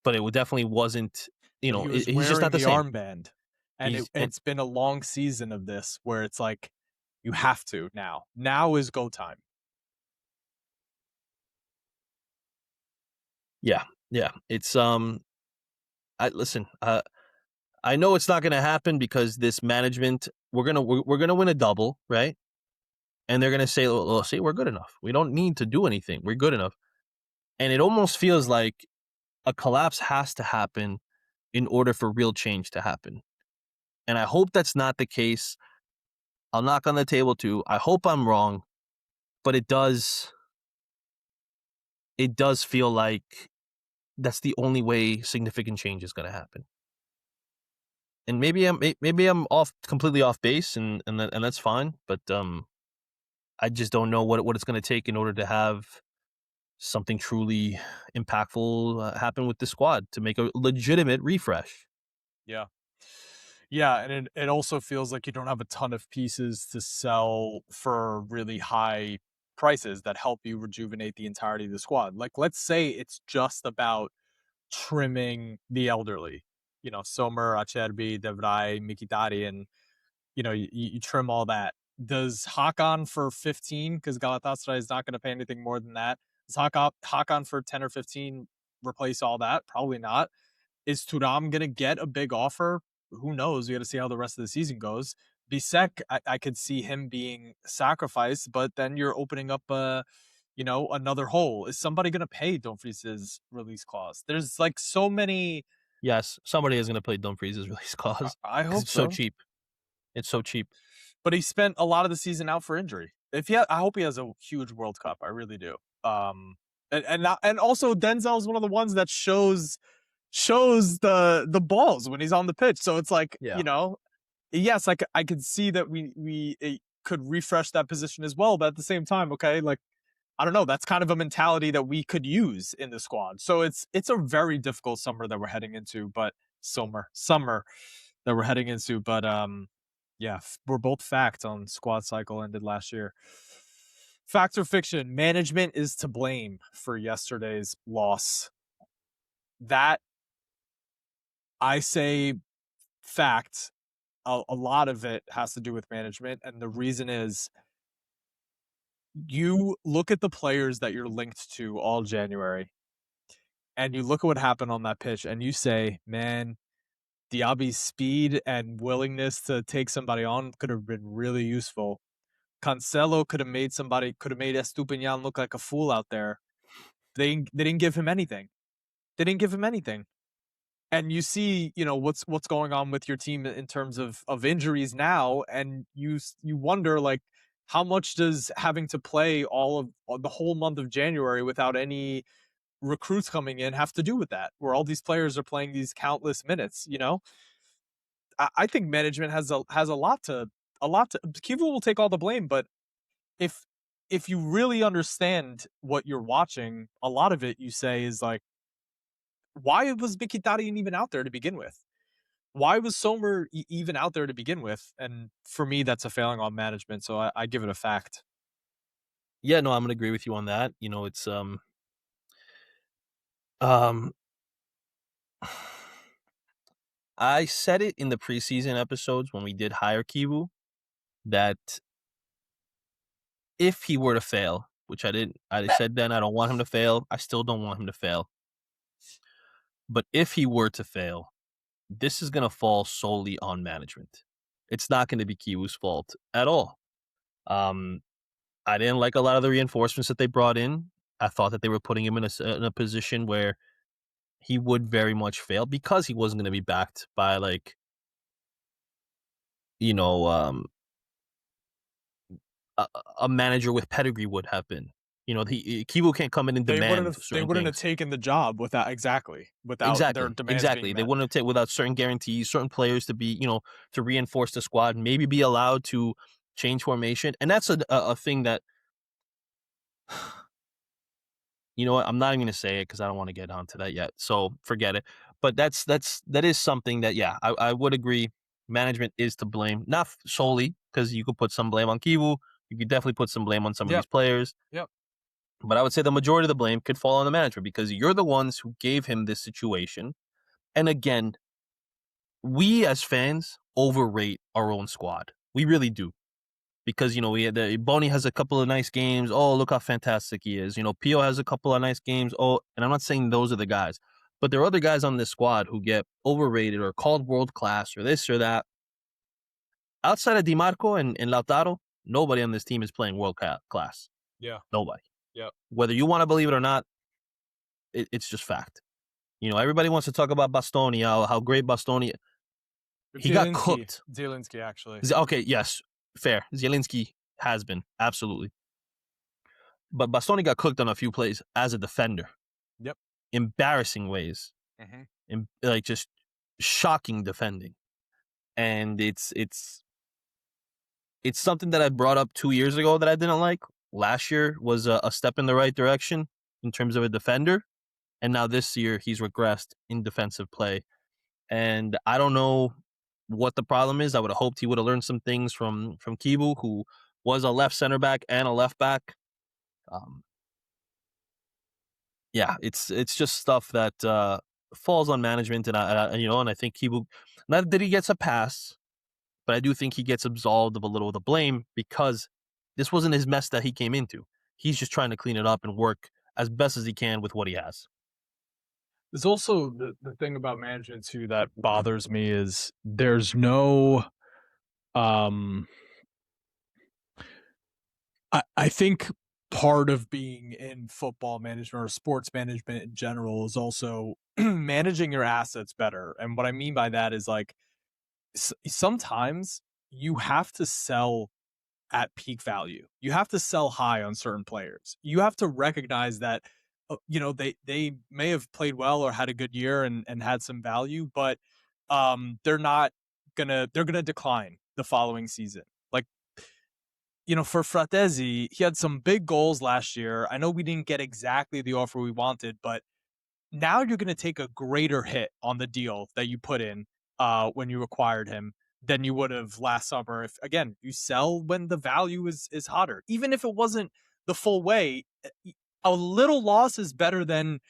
but it definitely wasn't. But he was He's just wearing not the the same. armband, and He's and it's been a long season of this where it's like you have to now. Now is go time. yeah, yeah. It's I listen. I know it's not going to happen because this management. We're gonna win a double, right? And they're gonna say, "Well, see, we're good enough. We don't need to do anything. We're good enough." And it almost feels like a collapse has to happen in order for real change to happen. And I hope that's not the case. I'll knock on the table too. I hope I'm wrong, but it does feel like that's the only way significant change is going to happen. And maybe I'm completely off base, and that's fine. But I just don't know what it's going to take in order to have something truly impactful happen with the squad to make a legitimate refresh. Yeah. Yeah, and it also feels like you don't have a ton of pieces to sell for really high prices that help you rejuvenate the entirety of the squad. Like, let's say it's just about trimming the elderly. You know, Sommer, Acerbi, Devray, Mkhitaryan, you trim all that. Does Hakan for 15, because Galatasaray is not going to pay anything more than that. Does Hakan for 10 or 15 replace all that? Probably not. Is Turam going to get a big offer? Who knows? We got to see how the rest of the season goes. Bisek, I could see him being sacrificed, but then you're opening up another hole. Is somebody going to pay Dumfries's release clause? There's like so many. Yes, somebody is going to play Dumfries' release I, clause I because hope it's so so, cheap. It's so cheap. but he spent a lot of the season out for injury. I hope he has a huge World Cup. I really do. And also Denzel is one of the ones that shows the balls when he's on the pitch. So it's like, Yeah. yes, I could see that we could refresh that position as well, but at the same time, okay, like I don't know, that's kind of a mentality that we could use in the squad. So it's a very difficult summer that we're heading into, but summer that we're heading into, but yeah, we're both fact on squad cycle ended last year. Fact or fiction, management is to blame for yesterday's loss. That I say fact. A lot of it has to do with management, and the reason is you look at the players that you're linked to all January, and you look at what happened on that pitch, and you say, "Man, Diaby's speed and willingness to take somebody on could have been really useful. Cancelo could have made Estupinian look like a fool out there. They didn't give him anything. They didn't give him anything." And you see, what's going on with your team in terms of injuries now, and you wonder like how much does having to play all the whole month of January without any recruits coming in have to do with that? Where all these players are playing these countless minutes, I think management has a lot to. Kivu will take all the blame, but if if you really understand what you're watching, a lot of it you say is like, why was Mkhitaryan even out there to begin with? Why was Sommer even out there to begin with? And for me, that's a failing on management. So I give it a fact. Yeah, no, I'm gonna agree with you on that. It's um I said it in the preseason episodes when we did hire Kiwu that if he were to fail, which I didn't, I said then I don't want him to fail. I still don't want him to fail. But if he were to fail, this is gonna fall solely on management. It's not gonna be Kiwu's fault at all. Um, I didn't like a lot of the reinforcements that they brought in. I thought that they were putting him in a position where he would very much fail because he wasn't going to be backed by like you know um, a manager with pedigree would have been. Kivu can't come in and demand They certain wouldn't have things. taken the job without their Exactly, demands being exactly. They met. wouldn't have taken without certain guarantees, certain players to be to reinforce the squad, maybe be allowed to change formation, and that's a thing that you know what? I'm not even gonna say it because I don't want to get onto that yet. So forget it. But that is something that I would agree. Management is to blame, not solely because you could put some blame on Kivu. You could definitely put some blame on some of Yep. these players. Yep. But I would say the majority of the blame could fall on the management because you're the ones who gave him this situation. And again, we as fans overrate our own squad. We really do because we had Boni has a couple of nice games. Oh, look how fantastic he is. Pio has a couple of nice games. Oh, and I'm not saying those are the guys, but there are other guys on this squad who get overrated or called world class or this or that. Outside of Dimarco and Lautaro, nobody on this team is playing world class. Yeah. Nobody. Yep. Whether you want to believe it or not, it's just fact. Everybody wants to talk about Bastoni, how great Bastoni. He got cooked. Zielinski, actually. Okay, yes, fair. Zielinski has been absolutely. But Bastoni got cooked on a few plays as a defender. Yep. Embarrassing ways. Mm-hmm. Like just shocking defending. And it's something that I brought up 2 years ago that I didn't like. Last year was a step in the right direction. in terms of a defender, and now this year he's regressed in defensive play. And I don't know what the problem is. I would have hoped he would have learned some things from Kibu, who was a left center back and a left back. Um, yeah, it's just stuff that falls on management, and and I think Kibu, not that he gets a pass, but I do think he gets absolved of a little of the blame because this wasn't his mess that he came into. He's just trying to clean it up and work as best as he can with what he has. There's also the thing about management too that bothers me is there's no um I think part of being in football management or sports management in general is also managing your assets better. And what I mean by that is like sometimes you have to sell at peak value. You have to sell high on certain players. You have to recognize that they may have played well or had a good year and had some value, but they're gonna decline the following season. Like, for Fratesi, he had some big goals last year. I know we didn't get exactly the offer we wanted, but now you're going to take a greater hit on the deal that you put in when you acquired him than you would have last summer. If again you sell when the value is hotter, even if it wasn't the full way, a little loss is better than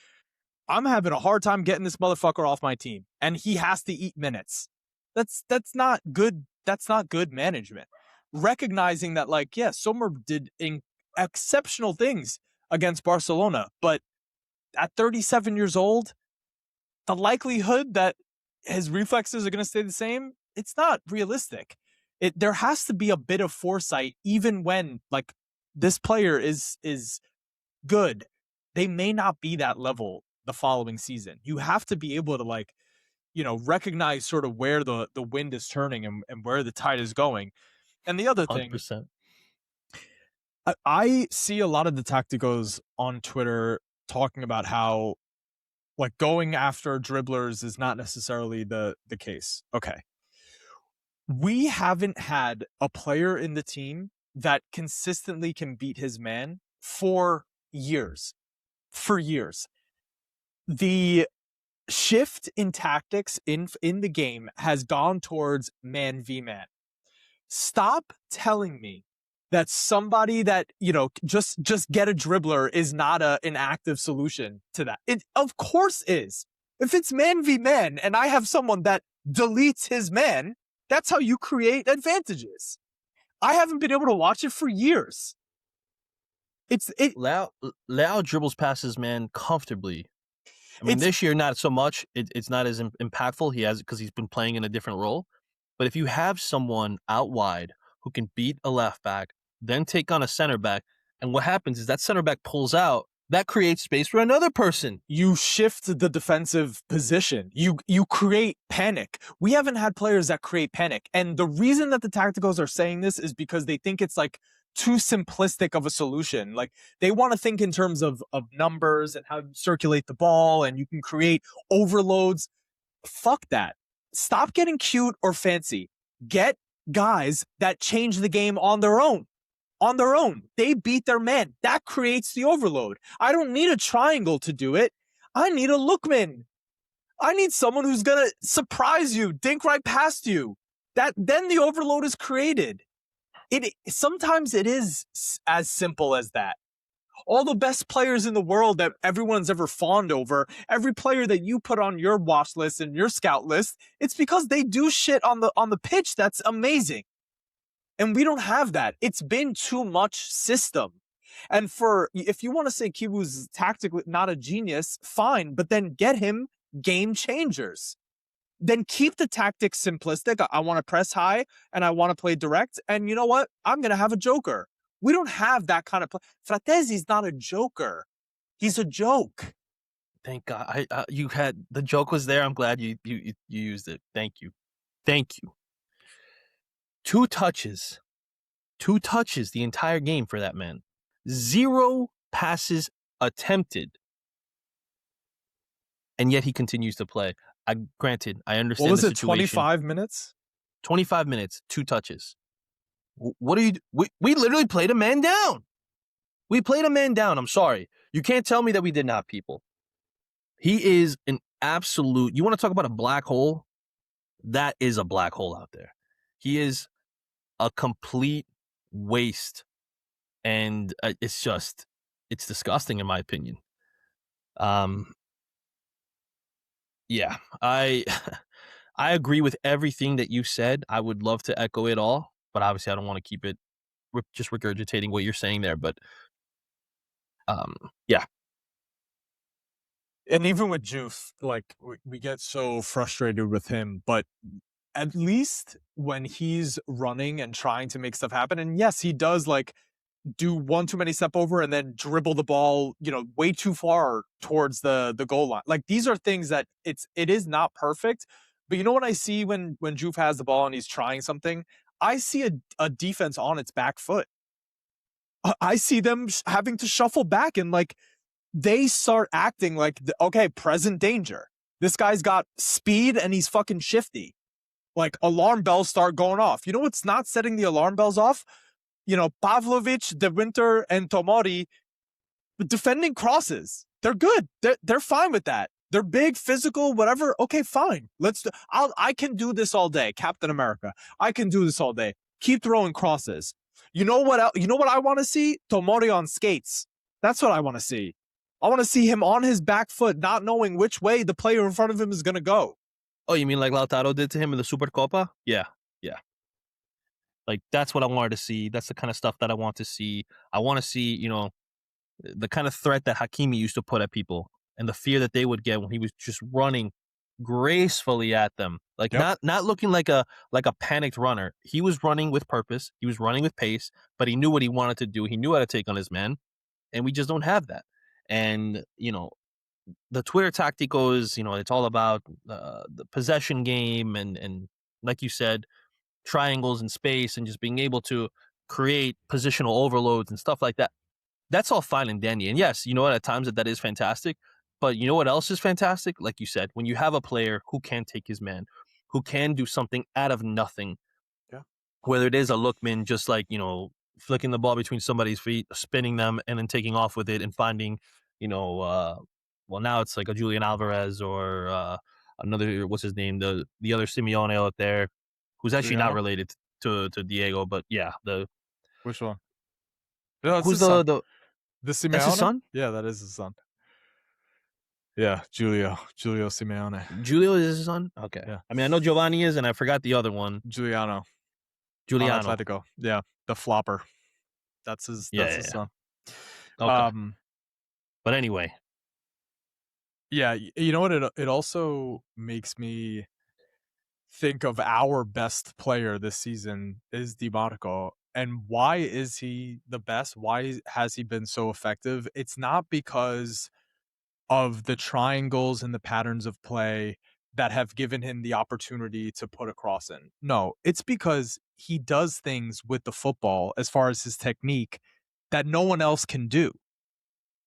I'm having a hard time getting this motherfucker off my team and he has to eat minutes. That's not good. That's not good management. Recognizing that, like, yeah, Sommer did exceptional things against Barcelona, but at 37 years old, the likelihood that his reflexes are going to stay the same, it's not realistic. There has to be a bit of foresight, even when like this player is good. They may not be that level the following season. You have to be able to recognize sort of where the wind is turning and where the tide is going. And the other thing, 100%. I see a lot of the tacticos on Twitter talking about how like going after dribblers is not necessarily the case. Okay. We haven't had a player in the team that consistently can beat his man for years. For years. The shift in tactics in the game has gone towards man v man. Stop telling me that somebody that, just get a dribbler is not an active solution to that. It of course is. If it's man v man and I have someone that deletes his man, that's how you create advantages. I haven't been able to watch it for years. Leao dribbles past his man comfortably. I mean, this year not so much. It's not as impactful. He has because he's been playing in a different role. But if you have someone out wide who can beat a left back, then take on a center back, and what happens is that center back pulls out, that creates space for another person. You shift the defensive position. You create panic. We haven't had players that create panic. And the reason that the tacticals are saying this is because they think it's like too simplistic of a solution. Like they want to think in terms of numbers and how you circulate the ball and you can create overloads. Fuck that. Stop getting cute or fancy. Get guys that change the game on their own. On their own. They beat their man. That creates the overload. I don't need a triangle to do it. I need a lookman. I need someone who's going to surprise you, dink right past you. Then the overload is created. Sometimes it is as simple as that. All the best players in the world that everyone's ever fawned over, every player that you put on your watch list and your scout list, it's because they do shit on the pitch that's amazing. And we don't have that. It's been too much system. And if you want to say Kibu's tactically not a genius, fine, but then get him game changers. Then keep the tactics simplistic. I want to press high and I want to play direct. And you know what? I'm going to have a joker. We don't have that kind of play. Fratesi's not a joker. He's a joke. Thank God. You had the joke was there. I'm glad you used it. Thank you. Thank you. Two touches the entire game for that man. 0 passes attempted. And yet he continues to play. Granted, I understand the situation. 25 minutes? 25 minutes, 2 touches. What are you... We literally played a man down. We played a man down. I'm sorry. You can't tell me that we didn't have people. He is an absolute. You want to talk about a black hole? That is a black hole out there. He is a complete waste, and it's disgusting in my opinion. Um, yeah, I I agree with everything that you said. I would love to echo it all, but obviously I don't want to keep it just regurgitating what you're saying there. But um, yeah, And even with Juve, like we get so frustrated with him, but at least when he's running and trying to make stuff happen, and yes, he does like do one too many step over and then dribble the ball, way too far towards the goal line. Like these are things that it is not perfect. But you know what I see when Juve has the ball and he's trying something? I see a defense on its back foot. I see them having to shuffle back and like they start acting like, okay, present danger. This guy's got speed and he's fucking shifty. Like alarm bells start going off. You know what's not setting the alarm bells off? Pavlovic, De Winter, and Tomori defending crosses. They're good. They're fine with that. They're big, physical, whatever. Okay, fine. I can do this all day, Captain America. I can do this all day. Keep throwing crosses. You know what? You know what I want to see? Tomori on skates. That's what I want to see. I want to see him on his back foot, not knowing which way the player in front of him is gonna go. oh, you mean like Lautaro did to him in the Supercopa? Yeah, yeah. Like that's what I wanted to see. That's the kind of stuff that I want to see. I want to see, the kind of threat that Hakimi used to put at people and the fear that they would get when he was just running gracefully at them. Like Yep. not looking like a panicked runner. He was running with purpose. He was running with pace, but he knew what he wanted to do. He knew how to take on his man, and we just don't have that. And the Twitter tactico is, it's all about the possession game and like you said, triangles in space and just being able to create positional overloads and stuff like that. That's all fine and dandy. And yes, you know what? At times that is fantastic. But you know what else is fantastic? Like you said, when you have a player who can take his man, who can do something out of nothing, Yeah. whether it is a lookman, just like, flicking the ball between somebody's feet, spinning them, and then taking off with it and finding, well, now it's like a Julian Alvarez or another, what's his name? The other Simeone out there, who's actually not Giuliano? related to Diego, but yeah, Which one? No, it's who's his son. the The that's his Simeone? son? Yeah, that is his son. Yeah, Giulio Simeone. Julio is his son? Okay. Yeah, I mean, I know Giovanni is, and I forgot the other one, Giuliano on Giuliano. Atletico. Yeah, the flopper. That's his. Yeah, That's yeah, his yeah. son. Okay. Um, But anyway, yeah, you know what? It also makes me think of our best player this season is DiMarco. And why is he the best? Why has he been so effective? It's not because of the triangles and the patterns of play that have given him the opportunity to put a cross in. No, it's because he does things with the football as far as his technique that no one else can do.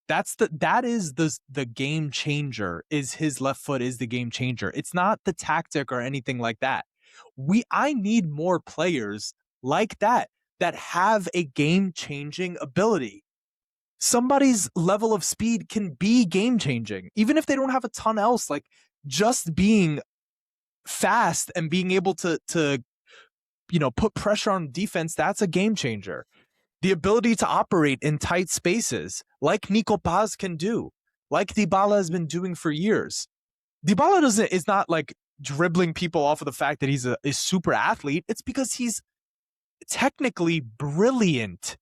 That is the game changer. Is his left foot is the game changer. It's not the tactic or anything like that. I need more players like that have a game changing ability. Somebody's level of speed can be game changing, even if they don't have a ton else. Like just being fast and being able to put pressure on defense, that's a game changer. The ability to operate in tight spaces, like Nico Paz can do, like Dybala has been doing for years. Dybala is not like dribbling people off of the fact that he's a super athlete. It's because he's technically brilliant.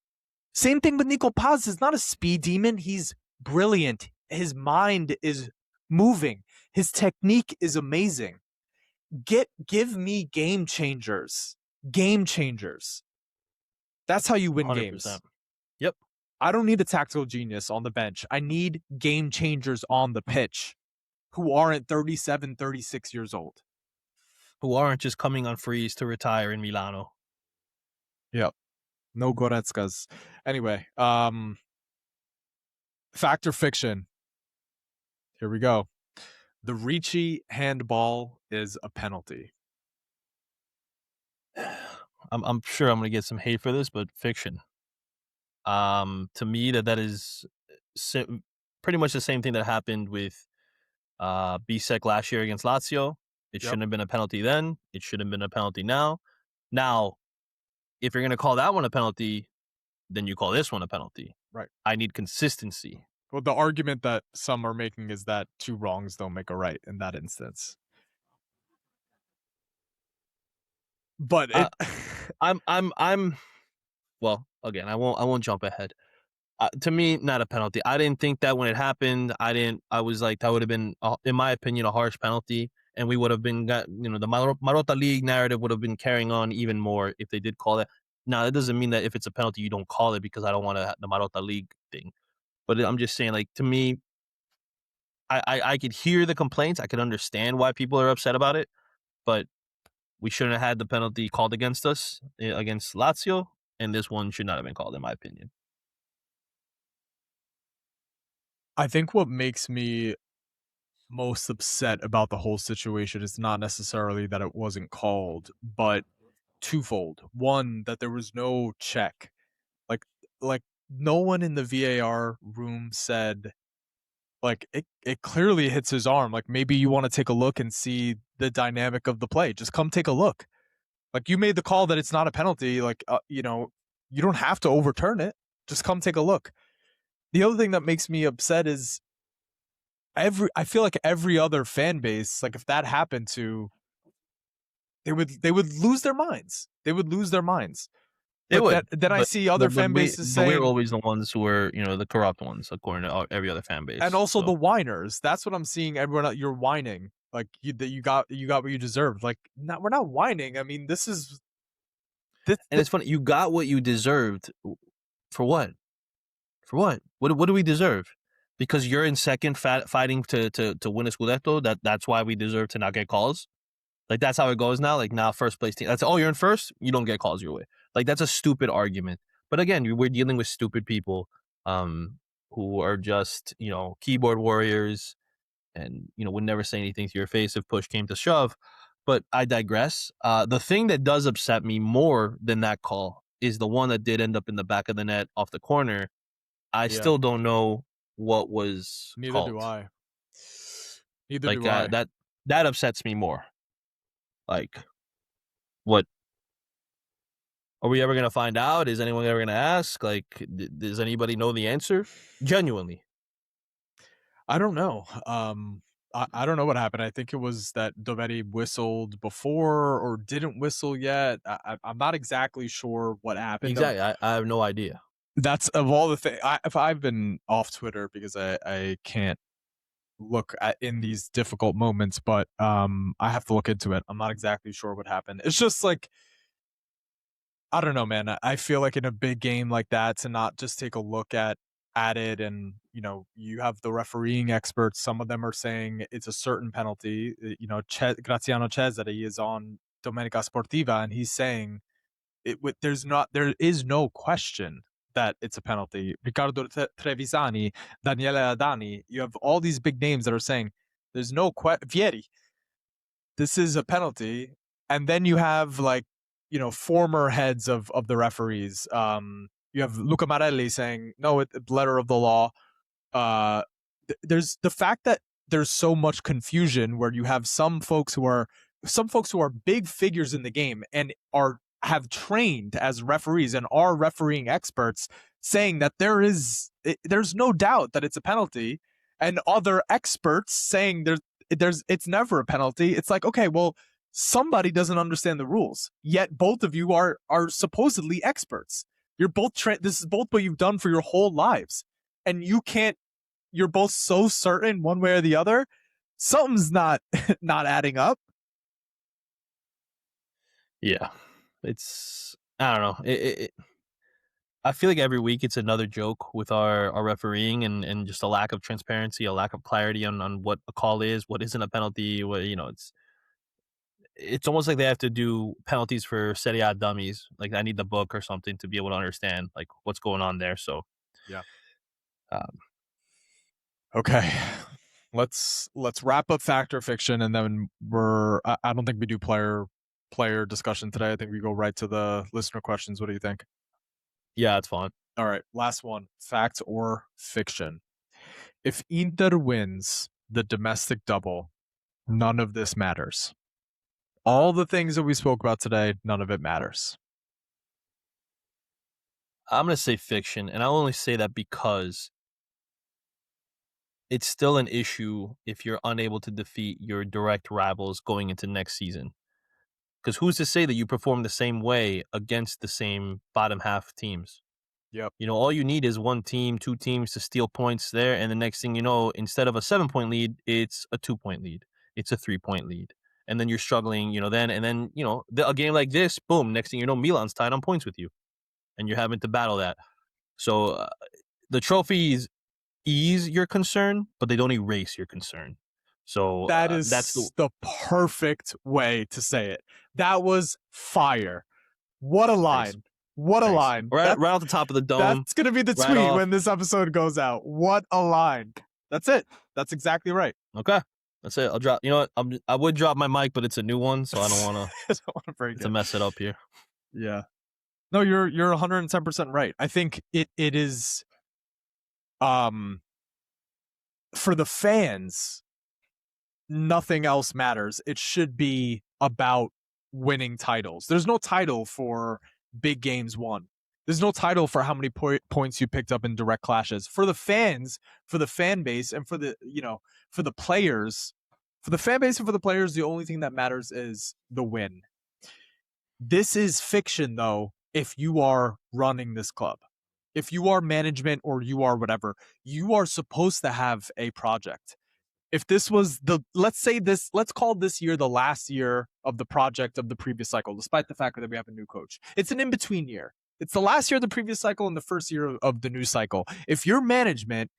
Same thing with Nico Paz. He's not a speed demon. He's brilliant. His mind is moving. His technique is amazing. Give me game changers. Game changers. That's how you win 100%. games. Yep. I don't need a tactical genius on the bench. I need game changers on the pitch who aren't 37, 36 years old. Who aren't just coming on freeze to retire in Milano. Yep. No Goretskas. Anyway, fact or fiction? Here we go. The Ricci handball is a penalty. I'm sure I'm going to get some hate for this, but fiction. To me, that is pretty much the same thing that happened with Bisek last year against Lazio. It Yep. shouldn't have been a penalty then. It shouldn't have been a penalty now. Now, if you're going to call that one a penalty, then you call this one a penalty. Right. I need consistency. Well, the argument that some are making is that two wrongs don't make a right in that instance. But I, it I'm. Well, again, I won't jump ahead. To me, not a penalty. I didn't think that when it happened. I didn't. I was like, that would have been, in my opinion, a harsh penalty, and we would have been got. The Marota League narrative would have been carrying on even more if they did call it. Now, that doesn't mean that if it's a penalty, you don't call it, because I don't want the Marota League thing. But I'm just saying, like, to me, I could hear the complaints. I could understand why people are upset about it, but we shouldn't have had the penalty called against us, against Lazio, and this one should not have been called, in my opinion. I think what makes me most upset about the whole situation is not necessarily that it wasn't called, but twofold. One, that there was no check. Like like no one in the VAR room said, like, it clearly hits his arm. Like, maybe you want to take a look and see the dynamic of the play. Just come take a look. Like, you made the call that it's not a penalty. Like, you don't have to overturn it. Just come take a look. The other thing that makes me upset is I feel like every other fan base, like, if that happened to, they would lose their minds. They would lose their minds. They But would, then I but see other fan bases we're saying, always the ones who are, the corrupt ones, according to every other fan and base. also the So, whiners. That's what I'm seeing. Everyone, you're whining. Like, that you got what you deserved. Like, we're not whining. I mean, this is this, and it's funny, you got what you deserved. For what? For what? What do we deserve? Because you're in second, fighting to win a scudetto. That's why we deserve to not get calls. Like, that's how it goes now. Like, now first place team. That's, oh, you're in first. You don't get calls your way. Like, that's a stupid argument. But again, we're dealing with stupid people, who are just, keyboard warriors, and would never say anything to your face if push came to shove. But I digress. The thing that does upset me more than that call is the one that did end up in the back of the net off the corner. I yeah. still don't know what was Neither do called. I. Neither Like, do I. that upsets me more. Like, what are we ever gonna find out? Is anyone ever gonna ask? Like, does anybody know the answer? Genuinely. I don't know. I don't know what happened. I think it was that Dovetti whistled before or didn't whistle yet. I'm not exactly sure what happened. Exactly. I have no idea. That's of all the things. If I've been off Twitter because I can't look at in these difficult moments, but I have to look into it. I'm not exactly sure what happened. It's just like, I don't know, man. I feel like in a big game like that, to not just take a look at it, and you have the refereeing experts. Some of them are saying it's a certain penalty. Graziano Cesare is on Domenica Sportiva, and he's saying there is no question that it's a penalty. Riccardo Trevisani, Daniele Adani, you have all these big names that are saying there's no Vieri, this is a penalty. And then you have, like, former heads of the referees. You have Luca Marelli saying no, letter of the law. uh there's the fact that there's so much confusion, where you have some folks who are big figures in the game and have trained as referees and are refereeing experts, saying that there's no doubt that it's a penalty, and other experts saying it's never a penalty. It's like, okay, well, somebody doesn't understand the rules, yet both of you are supposedly experts. You're both this is both what you've done for your whole lives, and you're both so certain one way or the other. Something's not not adding up. Yeah. I don't know. I feel like every week it's another joke with our refereeing, and just a lack of transparency, a lack of clarity on what a call is, what isn't a penalty. It's almost like they have to do penalties for Serie A dummies. Like, I need the book or something to be able to understand, like, what's going on there. So, Yeah. um, Okay. Let's wrap up fact or fiction, and then I don't think we do player discussion today. I think we go right to the listener questions. What do you think? yeah, it's fun. All right, last one. Fact or fiction. If Inter wins the domestic double, none of this matters. All the things that we spoke about today, none of it matters. I'm going to say fiction, and I'll only say that because it's still an issue if you're unable to defeat your direct rivals going into next season. Because who's to say that you perform the same way against the same bottom half teams? Yep. You know, all you need is one team, two teams to steal points there, and the next thing you know, instead of a 7-point lead, it's a 2-point lead. It's a 3-point lead. And then you're struggling, a game like this, boom, next thing you know, Milan's tied on points with you, and you're having to battle that. So the trophies ease your concern, but they don't erase your concern. So That that's the is the perfect way to say it. That was fire. What a thanks. line. What a Thanks. line. Right off the top of the dome. That's going to be the right tweet off. when this episode goes out. What a line. That's it. That's exactly right. Okay. That's it. I'll drop. You know what? I would drop my mic, but it's a new one, so I don't want to mess it up here. Yeah. No, you're 110% right. I think it is for the fans, nothing else matters. It should be about winning titles. There's no title for big games won. There's no title for how many points you picked up in direct clashes. For the fans, for the fan base, and for the for the players, for the fan base and for the players, the only thing that matters is the win. This is fiction, though, if you are running this club. If you are management or you are whatever, you are supposed to have a project. If this was let's call this year the last year of the project of the previous cycle, despite the fact that we have a new coach. It's an in-between year. It's the last year of the previous cycle and the first year of the new cycle. If you're management,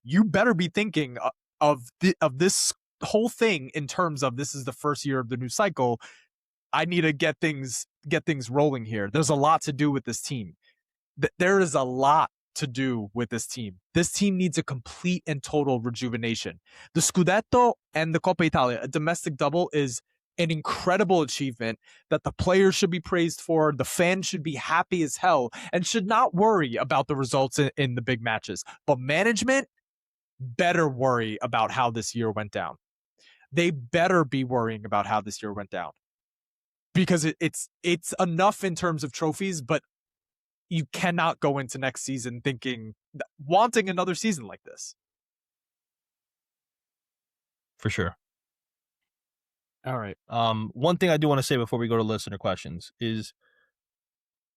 you better be thinking of this whole thing in terms of this is the first year of the new cycle. I need to get things rolling here. There's a lot to do with this team. There is a lot to do with this team. This team needs a complete and total rejuvenation. The Scudetto and the Coppa Italia, a domestic double, is an incredible achievement that the players should be praised for. The fans should be happy as hell and should not worry about the results in the big matches. But management better worry about how this year went down. They better be worrying about how this year went down. Because it's enough in terms of trophies, but you cannot go into next season wanting another season like this. For sure. All right. One thing I do want to say before we go to listener questions is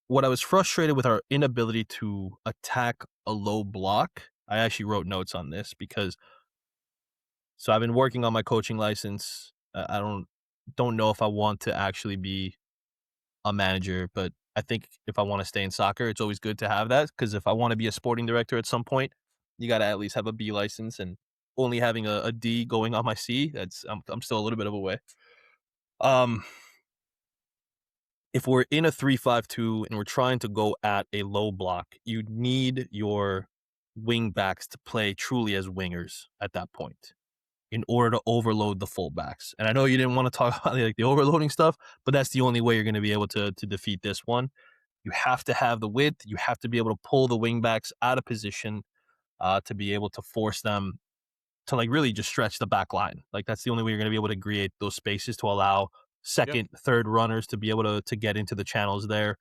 what I was frustrated with our inability to attack a low block. I actually wrote notes on this because I've been working on my coaching license. I don't know if I want to actually be a manager, but I think if I want to stay in soccer, it's always good to have that, because if I want to be a sporting director at some point, you got to at least have a B license, and only having a D going on my C, I'm still a little bit of a way. If we're in a 3-5-2 and we're trying to go at a low block, you need your wing backs to play truly as wingers at that point in order to overload the fullbacks. And I know you didn't want to talk about the overloading stuff, but that's the only way you're going to be able to defeat this one. You have to have the width. You have to be able to pull the wingbacks out of position to be able to force them to really just stretch the back line. That's the only way you're going to be able to create those spaces to allow second, third runners to be able to get into the channels there.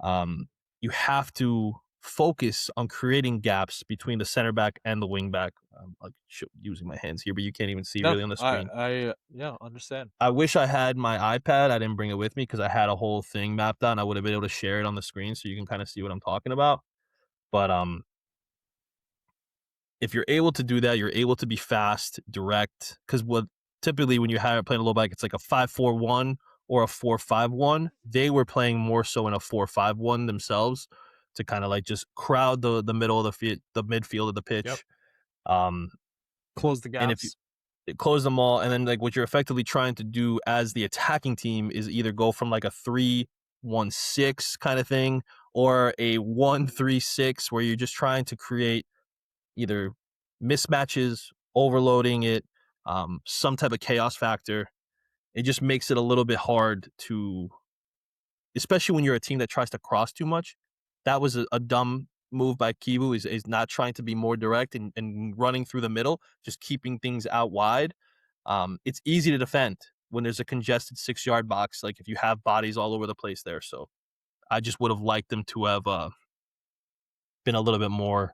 You have to focus on creating gaps between the center back and the wing back. I'm using my hands here, but you can't even see really on the screen. I understand. I wish I had my iPad. I didn't bring it with me because I had a whole thing mapped out and I would have been able to share it on the screen so you can kind of see what I'm talking about. But if you're able to do that, you're able to be fast, direct, because what typically when you have playing a low back, it's like a 5-4-1 or a 4-5-1. They were playing more so in a 4-5-1 themselves to kind of just crowd the middle of the midfield of the pitch. Yep. Close the gaps. And if you close them all, and then what you're effectively trying to do as the attacking team is either go from a 3-1-6 kind of thing or a 1-3-6 where you're just trying to create either mismatches, overloading it, some type of chaos factor. It just makes it a little bit hard to, especially when you're a team that tries to cross too much. That was a dumb move by Kibu is not trying to be more direct and running through the middle, just keeping things out wide. It's easy to defend when there's a congested 6 yard box, like if you have bodies all over the place there. So I just would have liked them to have been a little bit more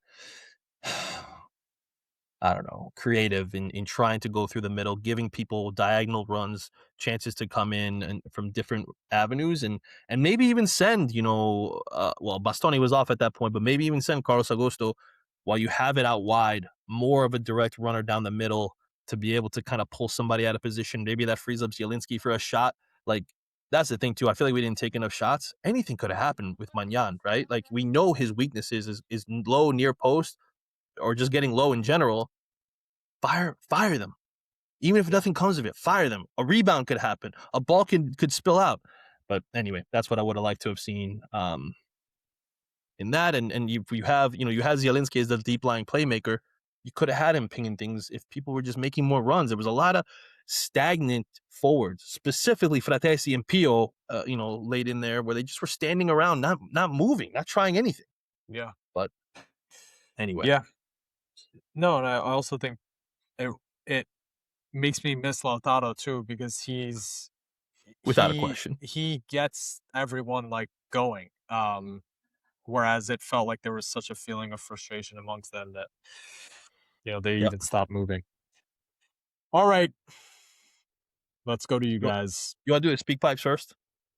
I don't know, creative in trying to go through the middle, giving people diagonal runs, chances to come in and from different avenues, and maybe even send, well, Bastoni was off at that point, but maybe even send Carlos Augusto while you have it out wide, more of a direct runner down the middle to be able to kind of pull somebody out of position. Maybe that frees up Zielinski for a shot. Like that's the thing too. I feel like we didn't take enough shots. Anything could have happened with Magnan, right? Like we know his weaknesses is low near post or just getting low in general. Fire them. Even if nothing comes of it, fire them. A rebound could happen. A ball could spill out. But anyway, that's what I would have liked to have seen in that. And you have Zielinski as the deep lying playmaker. You could have had him pinging things if people were just making more runs. There was a lot of stagnant forwards, specifically Fratesi and Pio, laid in there where they just were standing around, not moving, not trying anything. Yeah. But anyway. Yeah. No, and I also think it makes me miss Lautaro too, because Without a question. he gets everyone like going. Whereas it felt like there was such a feeling of frustration amongst them that they Yep. even stopped moving. All right, let's go to you You guys. You want to do the speak pipes first?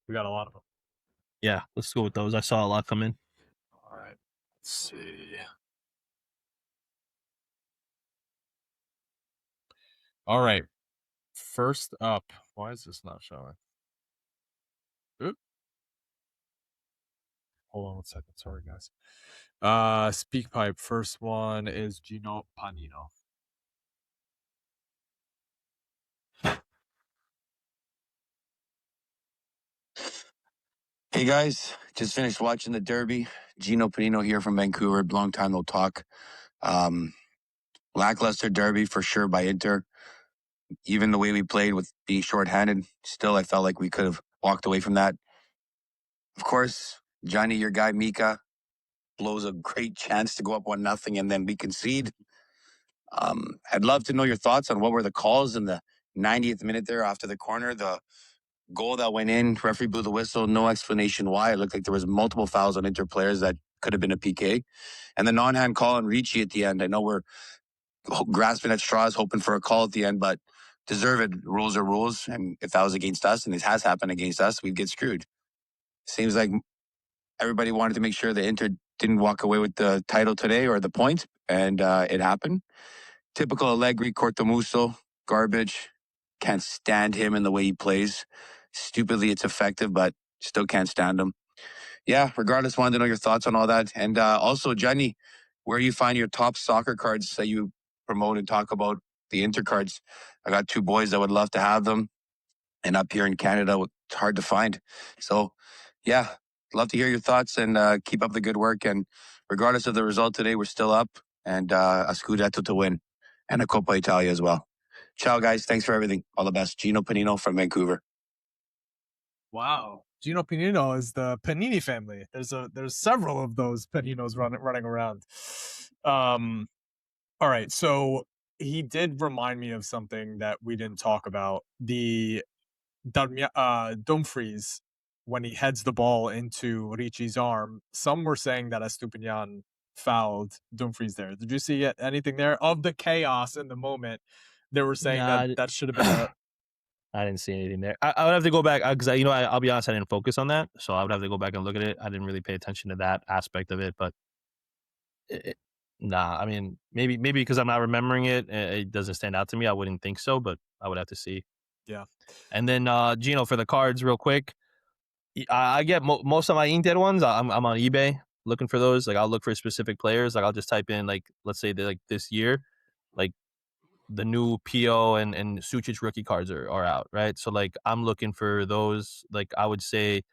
We got a lot of them. Yeah, let's go with those. I saw a lot come in. All right, let's see. All right, first up. Why is this not showing? Oop. Hold on 1 second. Sorry, guys. Speak pipe. First one is Gino Panino. Hey guys, just finished watching the Derby. Gino Panino here from Vancouver. Long time no talk. Lackluster Derby for sure by Inter. Even the way we played with being shorthanded, still I felt like we could have walked away from that. Of course, Johnny, your guy Mika, blows a great chance to go up 1-0 and then we concede. I'd love to know your thoughts on what were the calls in the 90th minute there after the corner. The goal that went in, referee blew the whistle, no explanation why. It looked like there was multiple fouls on Inter players that could have been a PK. And the non-hand call on Ricci at the end. I know we're grasping at straws, hoping for a call at the end, but deserved. Rules are rules. And if that was against us, and it has happened against us, we'd get screwed. Seems like everybody wanted to make sure that Inter didn't walk away with the title today or the point, and it happened. Typical Allegri, Cortomuso, garbage. Can't stand him in the way he plays. Stupidly, it's effective, but still can't stand him. Yeah, regardless, wanted to know your thoughts on all that. And also, Johnny, where you find your top soccer cards that you promote and talk about, the Inter cards. I got 2 boys that would love to have them. And up here in Canada, it's hard to find. So, yeah, love to hear your thoughts and keep up the good work. And regardless of the result today, we're still up and a Scudetto to win and a Coppa Italia as well. Ciao, guys. Thanks for everything. All the best. Gino Panino from Vancouver. Wow, Gino Panino is the Panini family. There's several of those Paninos running around. All right, so he did remind me of something that we didn't talk about. The Dumfries, when he heads the ball into Ricci's arm, some were saying that Estupinian fouled Dumfries there. Did you see anything there? Of the chaos in the moment, they were saying that should have been a... I didn't see anything there. I would have to go back because I'll be honest, I didn't focus on that, so I would have to go back and look at it. I didn't really pay attention to that aspect of it, but nah. I mean, maybe because I'm not remembering it, it doesn't stand out to me. I wouldn't think so, but I would have to see. Yeah. And then Gino, for the cards, real quick, I get most of my Inter ones. I'm on eBay looking for those. Like I'll look for specific players. Like I'll just type in like let's say like this year, like the new PO and Sucic rookie cards are out, right? So like I'm looking for those. Like I would say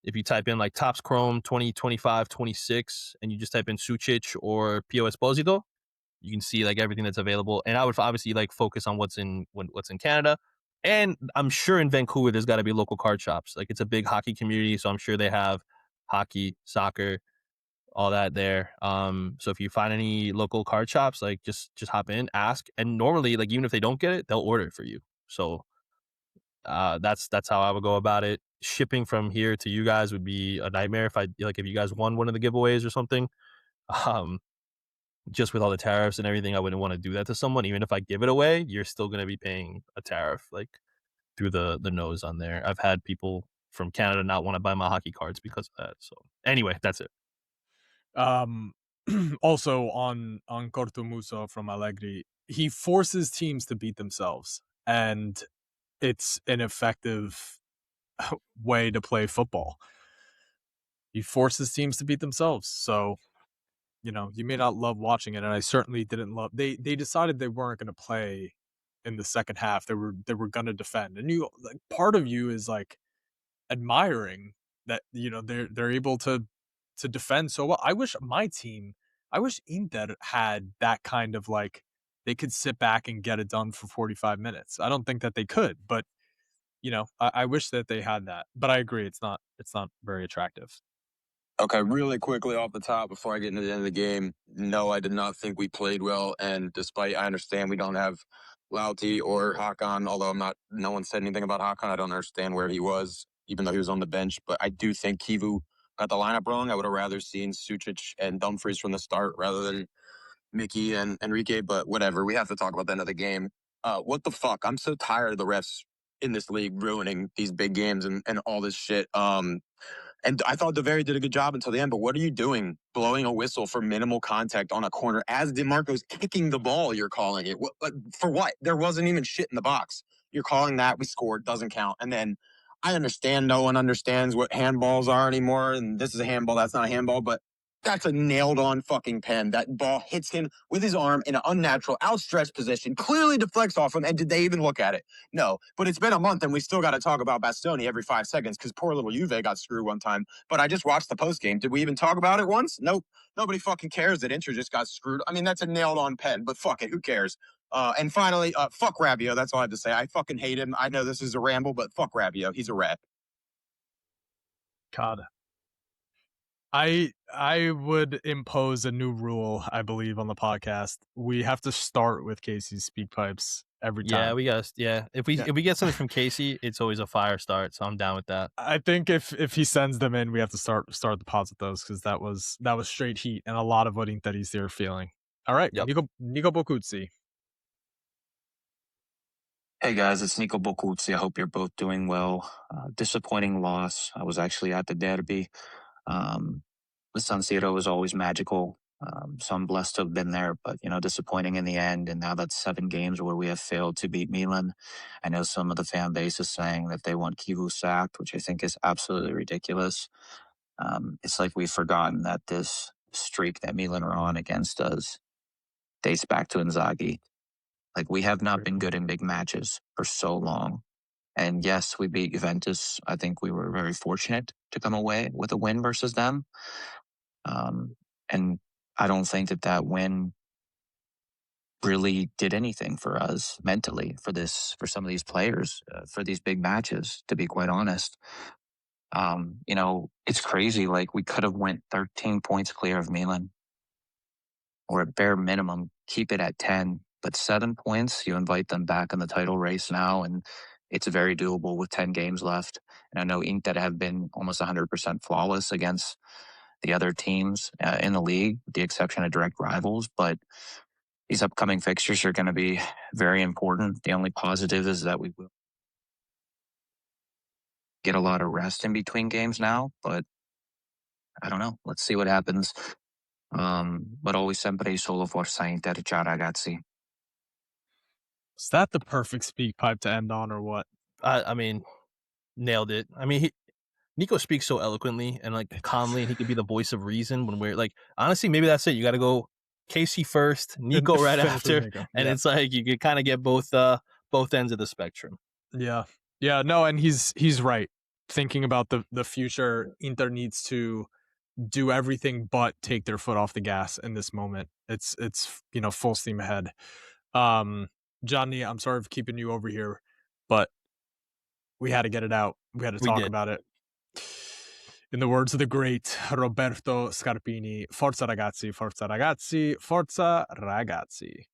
if you type in like Topps Chrome 2025, 26, and you just type in Sucic or PO Esposito, you can see like everything that's available. And I would obviously like focus on what's in Canada. And I'm sure in Vancouver there's got to be local card shops. Like it's a big hockey community, so I'm sure they have hockey, soccer, all that there. So if you find any local card shops, like just hop in, ask, and normally, like even if they don't get it, they'll order it for you. So that's how I would go about it. Shipping from here to you guys would be a nightmare if you guys won one of the giveaways or something. Um, just with all the tariffs and everything, I wouldn't want to do that to someone. Even if I give it away, you're still going to be paying a tariff like through the nose on there. I've had people from Canada not want to buy my hockey cards because of that. So anyway, that's it. Um, also on Cortomuso from Allegri, he forces teams to beat themselves, and it's an effective way to play football. He forces teams to beat themselves. So, you may not love watching it, and I certainly didn't love they decided they weren't gonna play in the second half. They were gonna defend. And part of you is like admiring that, they're able to defend so well. I wish Inter had that kind of like they could sit back and get it done for 45 minutes. I don't think that they could, but I wish that they had that. But I agree, it's not very attractive. Okay, really quickly off the top before I get into the end of the game. No, I did not think we played well. And despite I understand we don't have Lauti or Hakan, although no one said anything about Hakan. I don't understand where he was, even though he was on the bench. But I do think Kivu got the lineup wrong. I would have rather seen Sucic and Dumfries from the start rather than Mickey and Enrique. But whatever, we have to talk about the end of the game. What the fuck? I'm so tired of the refs in this league ruining these big games and all this shit. And I thought DeVary did a good job until the end, but what are you doing blowing a whistle for minimal contact on a corner as DeMarco's kicking the ball? You're calling it. For what? There wasn't even shit in the box. You're calling that. We scored. Doesn't count. And then I understand no one understands what handballs are anymore. And this is a handball. That's not a handball. But that's a nailed on fucking pen. That ball hits him with his arm in an unnatural, outstretched position, clearly deflects off him. And did they even look at it? No. But it's been a month and we still got to talk about Bastoni every 5 seconds because poor little Juve got screwed one time. But I just watched the post game. Did we even talk about it once? Nope. Nobody fucking cares that Inter just got screwed. I mean, that's a nailed on pen, but fuck it. Who cares? And finally, fuck Rabiot. That's all I have to say. I fucking hate him. I know this is a ramble, but fuck Rabiot. He's a rat. God. I would impose a new rule, I believe, on the podcast. We have to start with Casey's speak pipes every Yeah, time. we got yeah. If Yeah. we get something from Casey, it's always a fire start. So I'm down with that. I think if he sends them in, we have to start the pods with those because that was straight heat and a lot of what Interi's they're feeling. All right, Yep. Nico Bocuzzi. Hey guys, it's Nico Bocuzzi. I hope you're both doing well. Disappointing loss. I was actually at the derby. Um, the San Siro was always magical. So I'm blessed to have been there, but disappointing in the end. And now that's 7 games where we have failed to beat Milan. I know some of the fan base is saying that they want Kivu sacked, which I think is absolutely ridiculous. It's like we've forgotten that this streak that Milan are on against us dates back to Inzaghi. Like we have not been good in big matches for so long. And yes, we beat Juventus. I think we were very fortunate to come away with a win versus them. And I don't think that win really did anything for us mentally for some of these players for these big matches. To be quite honest, it's crazy. Like we could have went 13 points clear of Milan, or at bare minimum keep it at 10. But 7 points, you invite them back in the title race now, and it's very doable with 10 games left. And I know Inter have been almost 100% flawless against the other teams in the league, with the exception of direct rivals. But these upcoming fixtures are going to be very important. The only positive is that we will get a lot of rest in between games now. But I don't know. Let's see what happens. But always sempre solo forza Inter. Ciao ragazzi. Is that the perfect speak pipe to end on, or what? I mean, nailed it. I mean, Nico speaks so eloquently and like calmly, and he could be the voice of reason when we're like, honestly, maybe that's it. You got to go Casey first, Nico right Finish with after, Nico. and Yeah. it's like you could kind of get both ends of the spectrum. Yeah. No, and he's right. Thinking about the future, Inter needs to do everything but take their foot off the gas in this moment. It's full steam ahead. Johnny, I'm sorry for keeping you over here, but we had to get it out. We had to talk about it. In the words of the great Roberto Scarpini, forza ragazzi, forza ragazzi, forza ragazzi.